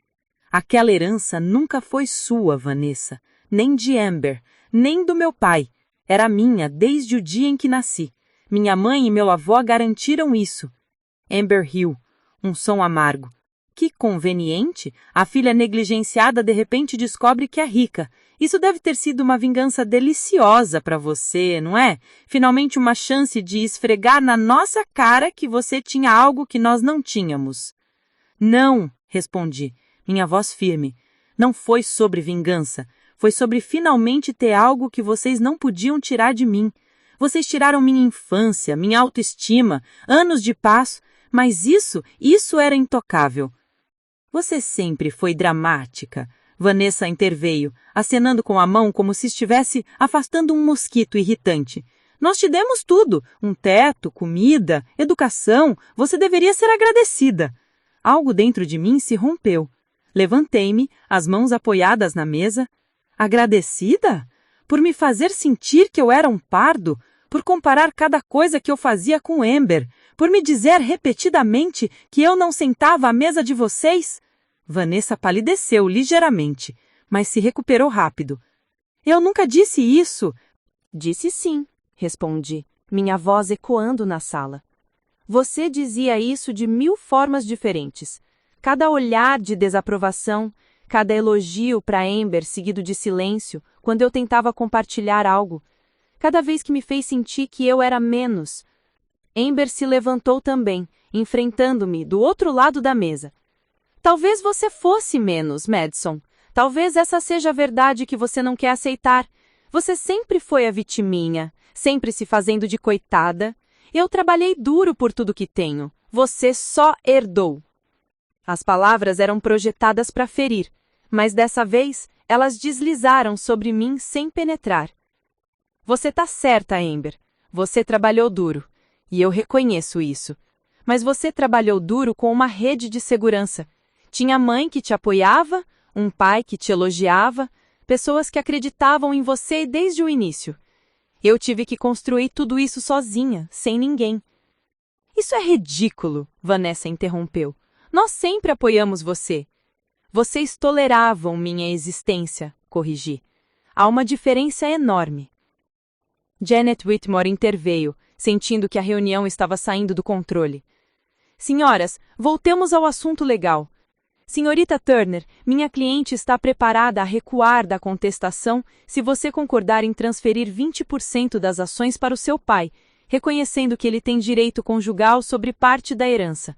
Aquela herança nunca foi sua, Vanessa, nem de Amber, nem do meu pai. Era minha desde o dia em que nasci. Minha mãe e meu avô garantiram isso. Amber riu, um som amargo. Que conveniente! A filha negligenciada de repente descobre que é rica. Isso deve ter sido uma vingança deliciosa para você, não é? Finalmente uma chance de esfregar na nossa cara que você tinha algo que nós não tínhamos. Não, respondi, minha voz firme. Não foi sobre vingança. Foi sobre finalmente ter algo que vocês não podiam tirar de mim. Vocês tiraram minha infância, minha autoestima, anos de paz, mas isso era intocável. Você sempre foi dramática. Vanessa interveio, acenando com a mão como se estivesse afastando um mosquito irritante. Nós te demos tudo, um teto, comida, educação, você deveria ser agradecida. Algo dentro de mim se rompeu. Levantei-me, as mãos apoiadas na mesa. Agradecida? Por me fazer sentir que eu era um pardo, por comparar cada coisa que eu fazia com Amber, por me dizer repetidamente que eu não sentava à mesa de vocês? Vanessa palideceu ligeiramente, mas se recuperou rápido. Eu nunca disse isso. Disse sim, respondi, minha voz ecoando na sala. Você dizia isso de 1000 formas diferentes. Cada olhar de desaprovação, cada elogio para Amber seguido de silêncio, quando eu tentava compartilhar algo, cada vez que me fez sentir que eu era menos. Amber se levantou também, enfrentando-me do outro lado da mesa. Talvez você fosse menos, Madison. Talvez essa seja a verdade que você não quer aceitar. Você sempre foi a vitiminha, sempre se fazendo de coitada. Eu trabalhei duro por tudo que tenho. Você só herdou. As palavras eram projetadas para ferir, mas dessa vez elas deslizaram sobre mim sem penetrar. Você tá certa, Amber. Você trabalhou duro, e eu reconheço isso. Mas você trabalhou duro com uma rede de segurança. Tinha mãe que te apoiava, um pai que te elogiava, pessoas que acreditavam em você desde o início. Eu tive que construir tudo isso sozinha, sem ninguém. Isso é ridículo, Vanessa interrompeu. Nós sempre apoiamos você. Vocês toleravam minha existência, corrigi. Há uma diferença enorme. Janet Whitmore interveio, sentindo que a reunião estava saindo do controle. Senhoras, voltemos ao assunto legal. Senhorita Turner, minha cliente está preparada a recuar da contestação se você concordar em transferir 20% das ações para o seu pai, reconhecendo que ele tem direito conjugal sobre parte da herança.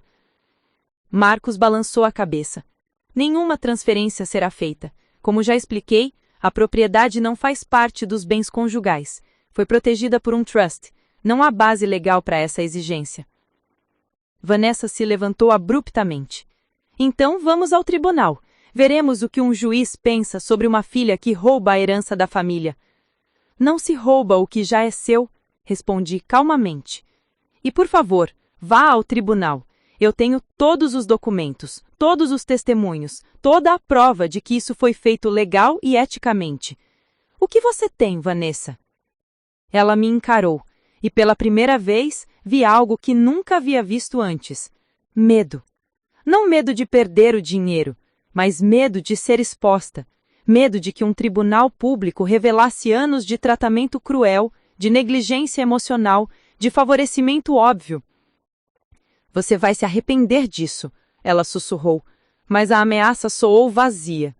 Marcos balançou a cabeça. Nenhuma transferência será feita. Como já expliquei, a propriedade não faz parte dos bens conjugais. Foi protegida por um trust. Não há base legal para essa exigência. Vanessa se levantou abruptamente. Então vamos ao tribunal. Veremos o que um juiz pensa sobre uma filha que rouba a herança da família. Não se rouba o que já é seu, respondi calmamente. E por favor, vá ao tribunal. Eu tenho todos os documentos, todos os testemunhos, toda a prova de que isso foi feito legal e eticamente. O que você tem, Vanessa? Ela me encarou, e pela primeira vez vi algo que nunca havia visto antes. Medo. Não medo de perder o dinheiro, mas medo de ser exposta. Medo de que um tribunal público revelasse anos de tratamento cruel, de negligência emocional, de favorecimento óbvio. Você vai se arrepender disso, ela sussurrou, mas a ameaça soou vazia.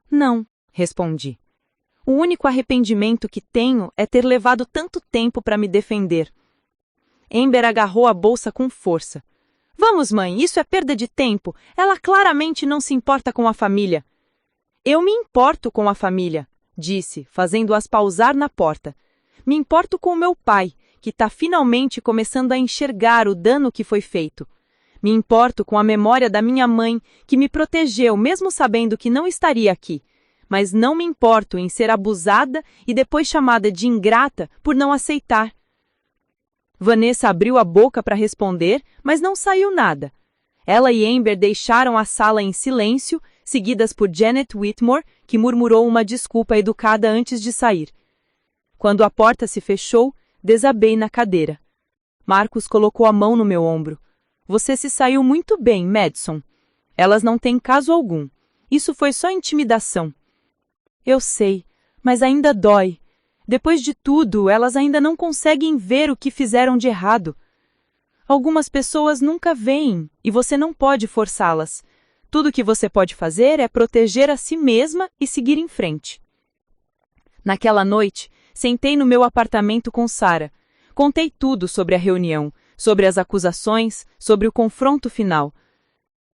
Não, respondi. O único arrependimento que tenho é ter levado tanto tempo para me defender. Amber agarrou a bolsa com força. Vamos, mãe, isso é perda de tempo. Ela claramente não se importa com a família. Eu me importo com a família, disse, fazendo-as pausar na porta. Me importo com meu pai, que está finalmente começando a enxergar o dano que foi feito. Me importo com a memória da minha mãe, que me protegeu mesmo sabendo que não estaria aqui. Mas não me importo em ser abusada e depois chamada de ingrata por não aceitar. Vanessa abriu a boca para responder, mas não saiu nada. Ela e Amber deixaram a sala em silêncio, seguidas por Janet Whitmore, que murmurou uma desculpa educada antes de sair. Quando a porta se fechou, desabei na cadeira. Marcos colocou a mão no meu ombro. Você se saiu muito bem, Madison. Elas não têm caso algum. Isso foi só intimidação. Eu sei, mas ainda dói. Depois de tudo, elas ainda não conseguem ver o que fizeram de errado. Algumas pessoas nunca veem, e você não pode forçá-las. Tudo o que você pode fazer é proteger a si mesma e seguir em frente. Naquela noite, sentei no meu apartamento com Sarah. Contei tudo sobre a reunião, sobre as acusações, sobre o confronto final.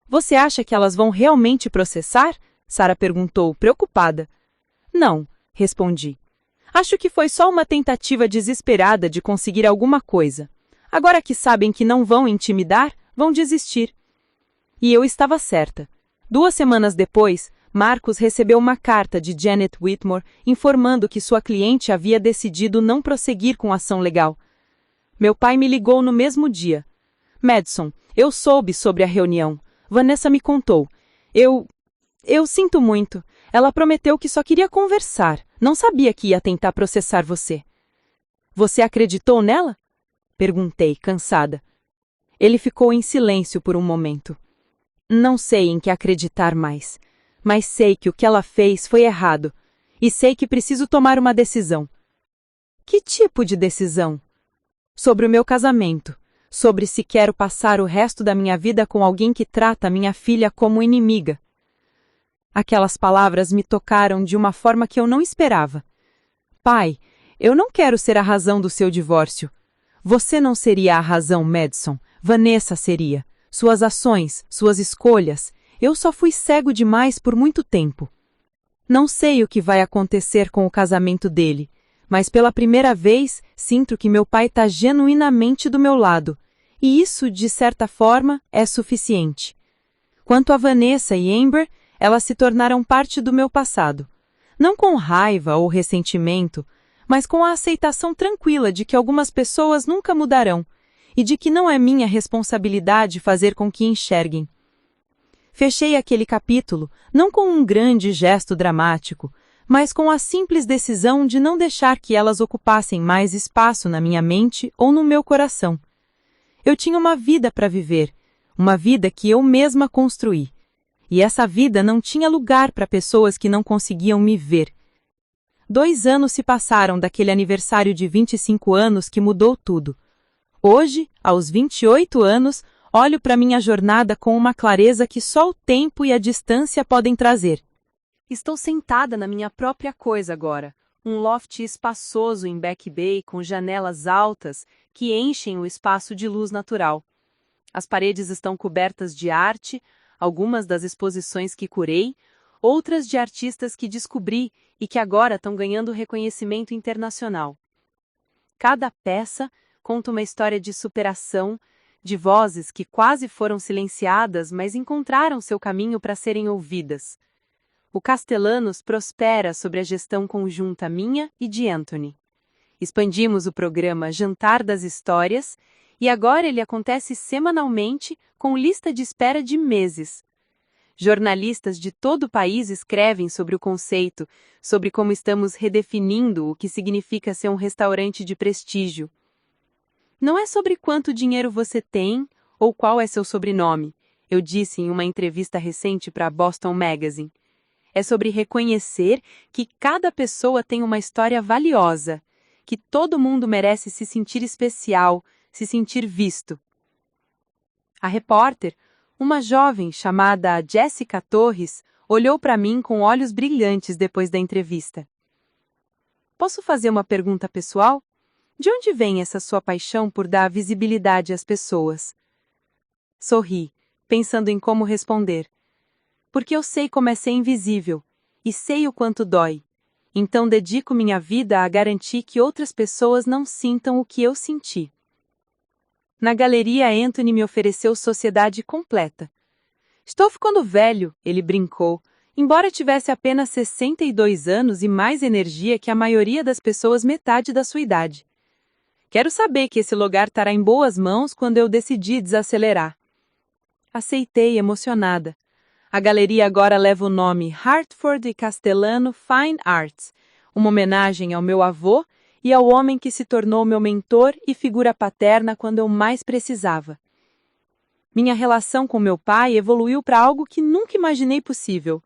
Você acha que elas vão realmente processar? Sarah perguntou, preocupada. Não, respondi. Acho que foi só uma tentativa desesperada de conseguir alguma coisa. Agora que sabem que não vão intimidar, vão desistir. E eu estava certa. 2 semanas depois, Marcos recebeu uma carta de Janet Whitmore informando que sua cliente havia decidido não prosseguir com a ação legal. Meu pai me ligou no mesmo dia. Madison, eu soube sobre a reunião. Vanessa me contou. Eu sinto muito. Ela prometeu que só queria conversar. Não sabia que ia tentar processar você. Você acreditou nela? Perguntei, cansada. Ele ficou em silêncio por um momento. Não sei em que acreditar mais, mas sei que o que ela fez foi errado, e sei que preciso tomar uma decisão. Que tipo de decisão? Sobre o meu casamento, sobre se quero passar o resto da minha vida com alguém que trata minha filha como inimiga. Aquelas palavras me tocaram de uma forma que eu não esperava. Pai, eu não quero ser a razão do seu divórcio. Você não seria a razão, Madison. Vanessa seria. Suas ações, suas escolhas. Eu só fui cego demais por muito tempo. Não sei o que vai acontecer com o casamento dele, mas pela primeira vez sinto que meu pai está genuinamente do meu lado, e isso, de certa forma, é suficiente. Quanto a Vanessa e Amber, elas se tornaram parte do meu passado. Não com raiva ou ressentimento, mas com a aceitação tranquila de que algumas pessoas nunca mudarão, e de que não é minha responsabilidade fazer com que enxerguem. Fechei aquele capítulo, não com um grande gesto dramático, mas com a simples decisão de não deixar que elas ocupassem mais espaço na minha mente ou no meu coração. Eu tinha uma vida para viver, uma vida que eu mesma construí. E essa vida não tinha lugar para pessoas que não conseguiam me ver. 2 anos se passaram daquele aniversário de 25 anos que mudou tudo. Hoje, aos 28 anos, olho para minha jornada com uma clareza que só o tempo e a distância podem trazer. Estou sentada na minha própria coisa agora, um loft espaçoso em Back Bay com janelas altas que enchem o espaço de luz natural. As paredes estão cobertas de arte, algumas das exposições que curei, outras de artistas que descobri e que agora estão ganhando reconhecimento internacional. Cada peça, conta uma história de superação, de vozes que quase foram silenciadas, mas encontraram seu caminho para serem ouvidas. O Castellanos prospera sobre a gestão conjunta minha e de Anthony. Expandimos o programa Jantar das Histórias e agora ele acontece semanalmente com lista de espera de meses. Jornalistas de todo o país escrevem sobre o conceito, sobre como estamos redefinindo o que significa ser um restaurante de prestígio. Não é sobre quanto dinheiro você tem ou qual é seu sobrenome, eu disse em uma entrevista recente para Boston Magazine. É sobre reconhecer que cada pessoa tem uma história valiosa, que todo mundo merece se sentir especial, se sentir visto. A repórter, uma jovem chamada Jessica Torres, olhou para mim com olhos brilhantes depois da entrevista. Posso fazer uma pergunta pessoal? De onde vem essa sua paixão por dar visibilidade às pessoas? Sorri, pensando em como responder. Porque eu sei como é ser invisível, e sei o quanto dói. Então dedico minha vida a garantir que outras pessoas não sintam o que eu senti. Na galeria, Anthony me ofereceu sociedade completa. Estou ficando velho, ele brincou, embora tivesse apenas 62 anos e mais energia que a maioria das pessoas metade da sua idade. Quero saber que esse lugar estará em boas mãos quando eu decidir desacelerar. Aceitei, emocionada. A galeria agora leva o nome Hartford e Castellano Fine Arts, uma homenagem ao meu avô e ao homem que se tornou meu mentor e figura paterna quando eu mais precisava. Minha relação com meu pai evoluiu para algo que nunca imaginei possível.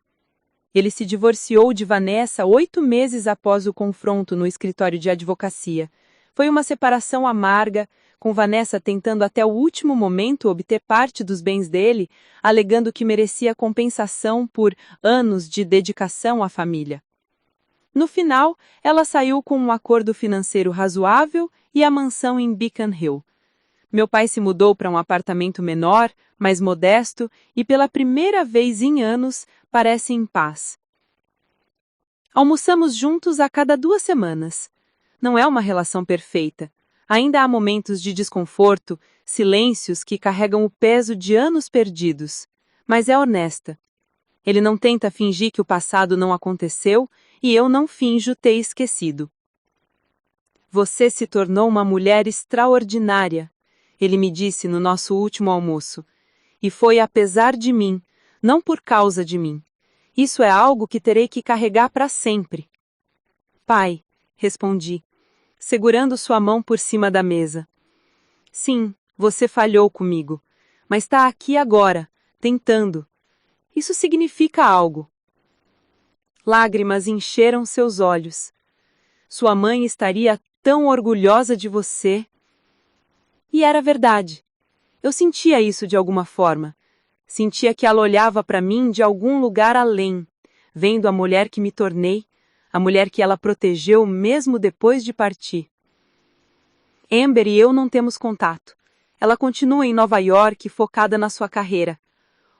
Ele se divorciou de Vanessa 8 meses após o confronto no escritório de advocacia. Foi uma separação amarga, com Vanessa tentando até o último momento obter parte dos bens dele, alegando que merecia compensação por anos de dedicação à família. No final, ela saiu com um acordo financeiro razoável e a mansão em Beacon Hill. Meu pai se mudou para um apartamento menor, mais modesto, e pela primeira vez em anos, parece em paz. Almoçamos juntos a cada 2 semanas. Não é uma relação perfeita. Ainda há momentos de desconforto, silêncios que carregam o peso de anos perdidos. Mas é honesta. Ele não tenta fingir que o passado não aconteceu e eu não finjo ter esquecido. Você se tornou uma mulher extraordinária, ele me disse no nosso último almoço. E foi apesar de mim, não por causa de mim. Isso é algo que terei que carregar para sempre. Pai, respondi, segurando sua mão por cima da mesa. Sim, você falhou comigo, mas está aqui agora, tentando. Isso significa algo. Lágrimas encheram seus olhos. Sua mãe estaria tão orgulhosa de você. E era verdade. Eu sentia isso de alguma forma. Sentia que ela olhava para mim de algum lugar além, vendo a mulher que me tornei, a mulher que ela protegeu mesmo depois de partir. Amber e eu não temos contato. Ela continua em Nova York, focada na sua carreira.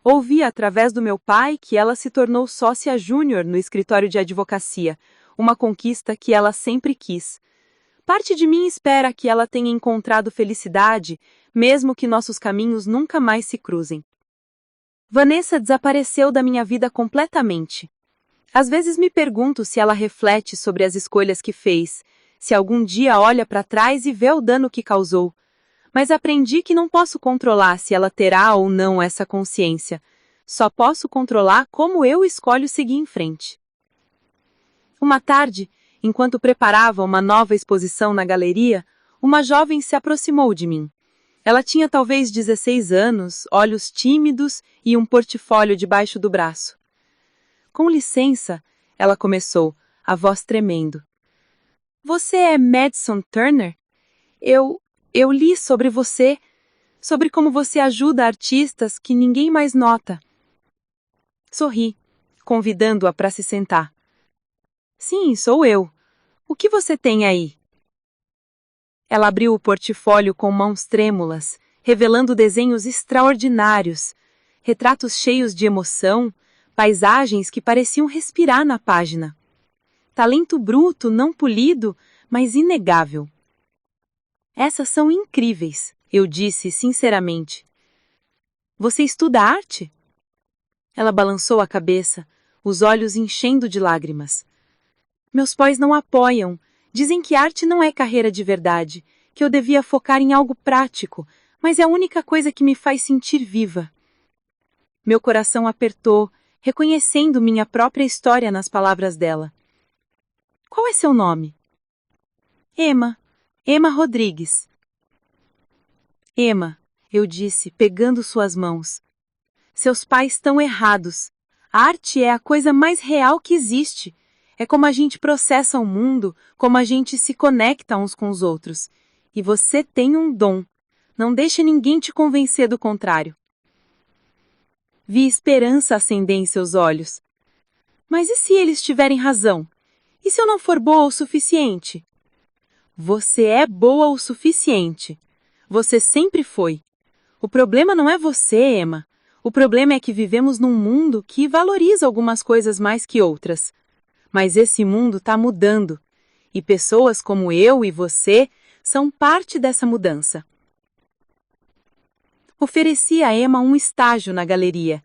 Ouvi através do meu pai que ela se tornou sócia júnior no escritório de advocacia, uma conquista que ela sempre quis. Parte de mim espera que ela tenha encontrado felicidade, mesmo que nossos caminhos nunca mais se cruzem. Vanessa desapareceu da minha vida completamente. Às vezes me pergunto se ela reflete sobre as escolhas que fez, se algum dia olha para trás e vê o dano que causou. Mas aprendi que não posso controlar se ela terá ou não essa consciência. Só posso controlar como eu escolho seguir em frente. Uma tarde, enquanto preparava uma nova exposição na galeria, uma jovem se aproximou de mim. Ela tinha talvez 16 anos, olhos tímidos e um portfólio debaixo do braço. Com licença, ela começou, a voz tremendo. Você é Madison Turner? Eu li sobre você, sobre como você ajuda artistas que ninguém mais nota. Sorri, convidando-a para se sentar. Sim, sou eu. O que você tem aí? Ela abriu o portfólio com mãos trêmulas, revelando desenhos extraordinários, retratos cheios de emoção, paisagens que pareciam respirar na página. Talento bruto, não polido, mas inegável. Essas são incríveis, eu disse sinceramente. Você estuda arte? Ela balançou a cabeça, os olhos enchendo de lágrimas. Meus pais não apoiam. Dizem que arte não é carreira de verdade, que eu devia focar em algo prático, mas é a única coisa que me faz sentir viva. Meu coração apertou, reconhecendo minha própria história nas palavras dela. Qual é seu nome? Emma Rodrigues. Emma, eu disse, pegando suas mãos. Seus pais estão errados. A arte é a coisa mais real que existe. É como a gente processa o mundo, como a gente se conecta uns com os outros. E você tem um dom. Não deixe ninguém te convencer do contrário. Vi esperança acender em seus olhos. Mas e se eles tiverem razão? E se eu não for boa o suficiente? Você é boa o suficiente. Você sempre foi. O problema não é você, Emma. O problema é que vivemos num mundo que valoriza algumas coisas mais que outras. Mas esse mundo está mudando. E pessoas como eu e você são parte dessa mudança. Ofereci a Emma um estágio na galeria.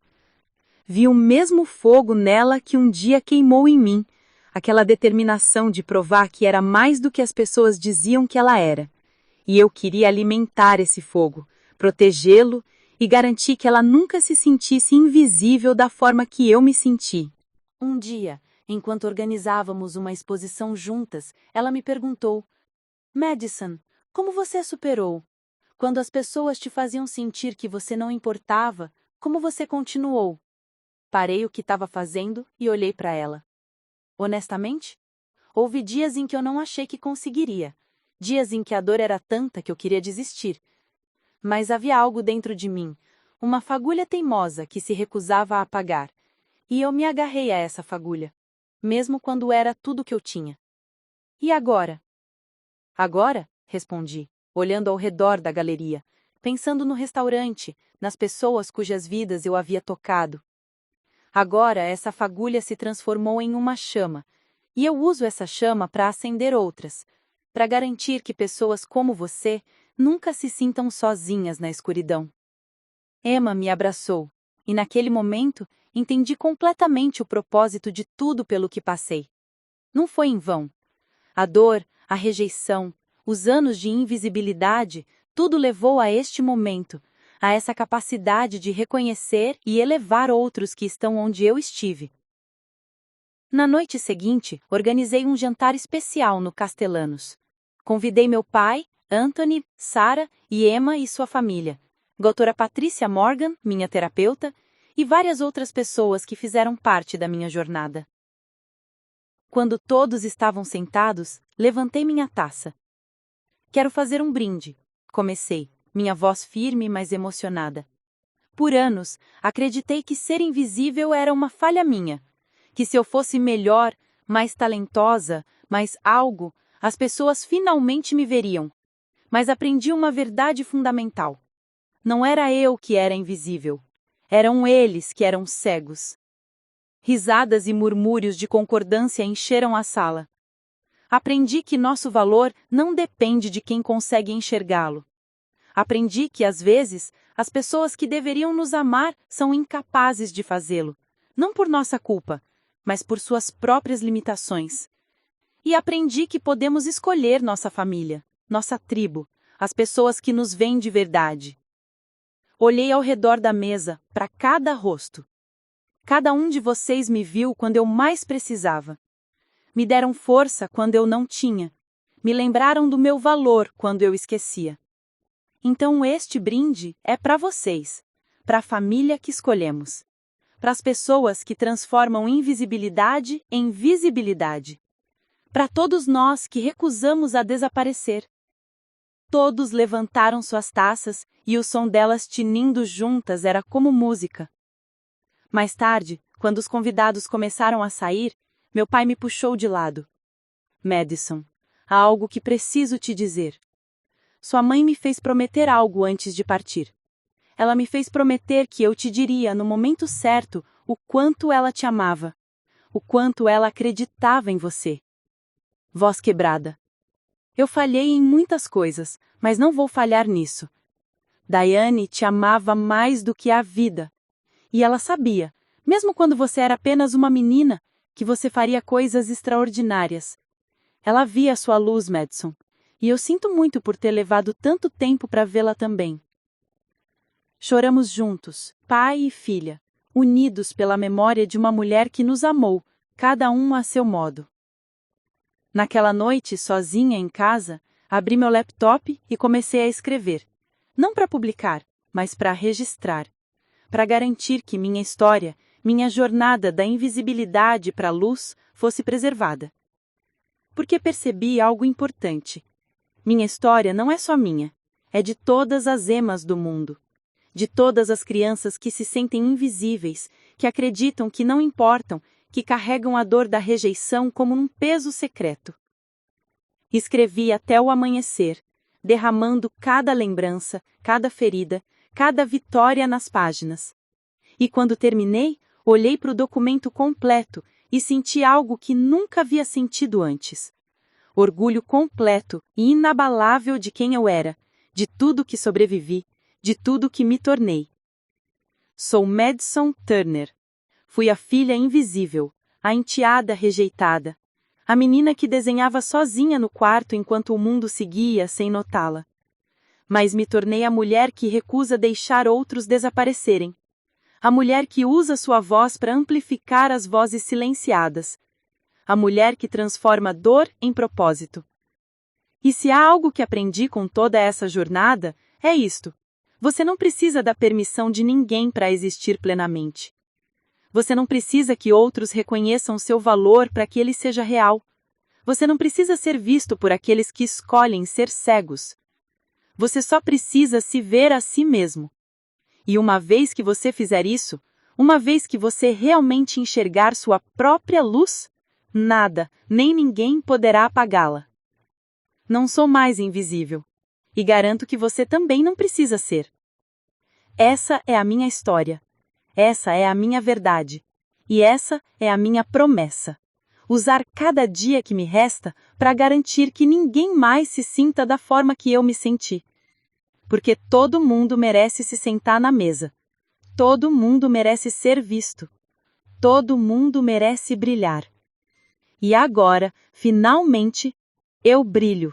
Vi o mesmo fogo nela que um dia queimou em mim. Aquela determinação de provar que era mais do que as pessoas diziam que ela era. E eu queria alimentar esse fogo, protegê-lo e garantir que ela nunca se sentisse invisível da forma que eu me senti. Um dia, enquanto organizávamos uma exposição juntas, ela me perguntou: Madison, como você a superou? Quando as pessoas te faziam sentir que você não importava, como você continuou? Parei o que estava fazendo e olhei para ela. Honestamente, houve dias em que eu não achei que conseguiria. Dias em que a dor era tanta que eu queria desistir. Mas havia algo dentro de mim, uma fagulha teimosa que se recusava a apagar. E eu me agarrei a essa fagulha, mesmo quando era tudo o que eu tinha. E agora? Agora, respondi, olhando ao redor da galeria, pensando no restaurante, nas pessoas cujas vidas eu havia tocado. Agora essa fagulha se transformou em uma chama, e eu uso essa chama para acender outras, para garantir que pessoas como você nunca se sintam sozinhas na escuridão. Emma me abraçou, e naquele momento entendi completamente o propósito de tudo pelo que passei. Não foi em vão. A dor, a rejeição, os anos de invisibilidade, tudo levou a este momento, a essa capacidade de reconhecer e elevar outros que estão onde eu estive. Na noite seguinte, organizei um jantar especial no Castellanos. Convidei meu pai, Anthony, Sarah e Emma e sua família, doutora Patrícia Morgan, minha terapeuta, e várias outras pessoas que fizeram parte da minha jornada. Quando todos estavam sentados, levantei minha taça. Quero fazer um brinde, comecei, minha voz firme mas emocionada. Por anos, acreditei que ser invisível era uma falha minha, que se eu fosse melhor, mais talentosa, mais algo, as pessoas finalmente me veriam. Mas aprendi uma verdade fundamental. Não era eu que era invisível. Eram eles que eram cegos. Risadas e murmúrios de concordância encheram a sala. Aprendi que nosso valor não depende de quem consegue enxergá-lo. Aprendi que, às vezes, as pessoas que deveriam nos amar são incapazes de fazê-lo, não por nossa culpa, mas por suas próprias limitações. E aprendi que podemos escolher nossa família, nossa tribo, as pessoas que nos veem de verdade. Olhei ao redor da mesa, para cada rosto. Cada um de vocês me viu quando eu mais precisava. Me deram força quando eu não tinha. Me lembraram do meu valor quando eu esquecia. Então este brinde é para vocês, para a família que escolhemos, para as pessoas que transformam invisibilidade em visibilidade, para todos nós que recusamos a desaparecer. Todos levantaram suas taças e o som delas tinindo juntas era como música. Mais tarde, quando os convidados começaram a sair, meu pai me puxou de lado. Madison, há algo que preciso te dizer. Sua mãe me fez prometer algo antes de partir. Ela me fez prometer que eu te diria, no momento certo, o quanto ela te amava, o quanto ela acreditava em você. Voz quebrada. Eu falhei em muitas coisas, mas não vou falhar nisso. Diane te amava mais do que a vida. E ela sabia, mesmo quando você era apenas uma menina, que você faria coisas extraordinárias. Ela via sua luz, Madison, e eu sinto muito por ter levado tanto tempo para vê-la também. Choramos juntos, pai e filha, unidos pela memória de uma mulher que nos amou, cada um a seu modo. Naquela noite, sozinha em casa, abri meu laptop e comecei a escrever. Não para publicar, mas para registrar. Para garantir que minha história, minha jornada da invisibilidade para a luz, fosse preservada. Porque percebi algo importante. Minha história não é só minha, é de todas as Emmas do mundo. De todas as crianças que se sentem invisíveis, que acreditam que não importam, que carregam a dor da rejeição como um peso secreto. Escrevi até o amanhecer, derramando cada lembrança, cada ferida, cada vitória nas páginas. E quando terminei, olhei para o documento completo e senti algo que nunca havia sentido antes. Orgulho completo e inabalável de quem eu era, de tudo que sobrevivi, de tudo que me tornei. Sou Madison Turner. Fui a filha invisível, a enteada rejeitada, a menina que desenhava sozinha no quarto enquanto o mundo seguia sem notá-la. Mas me tornei a mulher que recusa deixar outros desaparecerem. A mulher que usa sua voz para amplificar as vozes silenciadas. A mulher que transforma dor em propósito. E se há algo que aprendi com toda essa jornada, é isto. Você não precisa da permissão de ninguém para existir plenamente. Você não precisa que outros reconheçam seu valor para que ele seja real. Você não precisa ser visto por aqueles que escolhem ser cegos. Você só precisa se ver a si mesmo. E uma vez que você fizer isso, uma vez que você realmente enxergar sua própria luz, nada, nem ninguém poderá apagá-la. Não sou mais invisível. E garanto que você também não precisa ser. Essa é a minha história. Essa é a minha verdade. E essa é a minha promessa. Usar cada dia que me resta para garantir que ninguém mais se sinta da forma que eu me senti. Porque todo mundo merece se sentar na mesa. Todo mundo merece ser visto. Todo mundo merece brilhar. E agora, finalmente, eu brilho.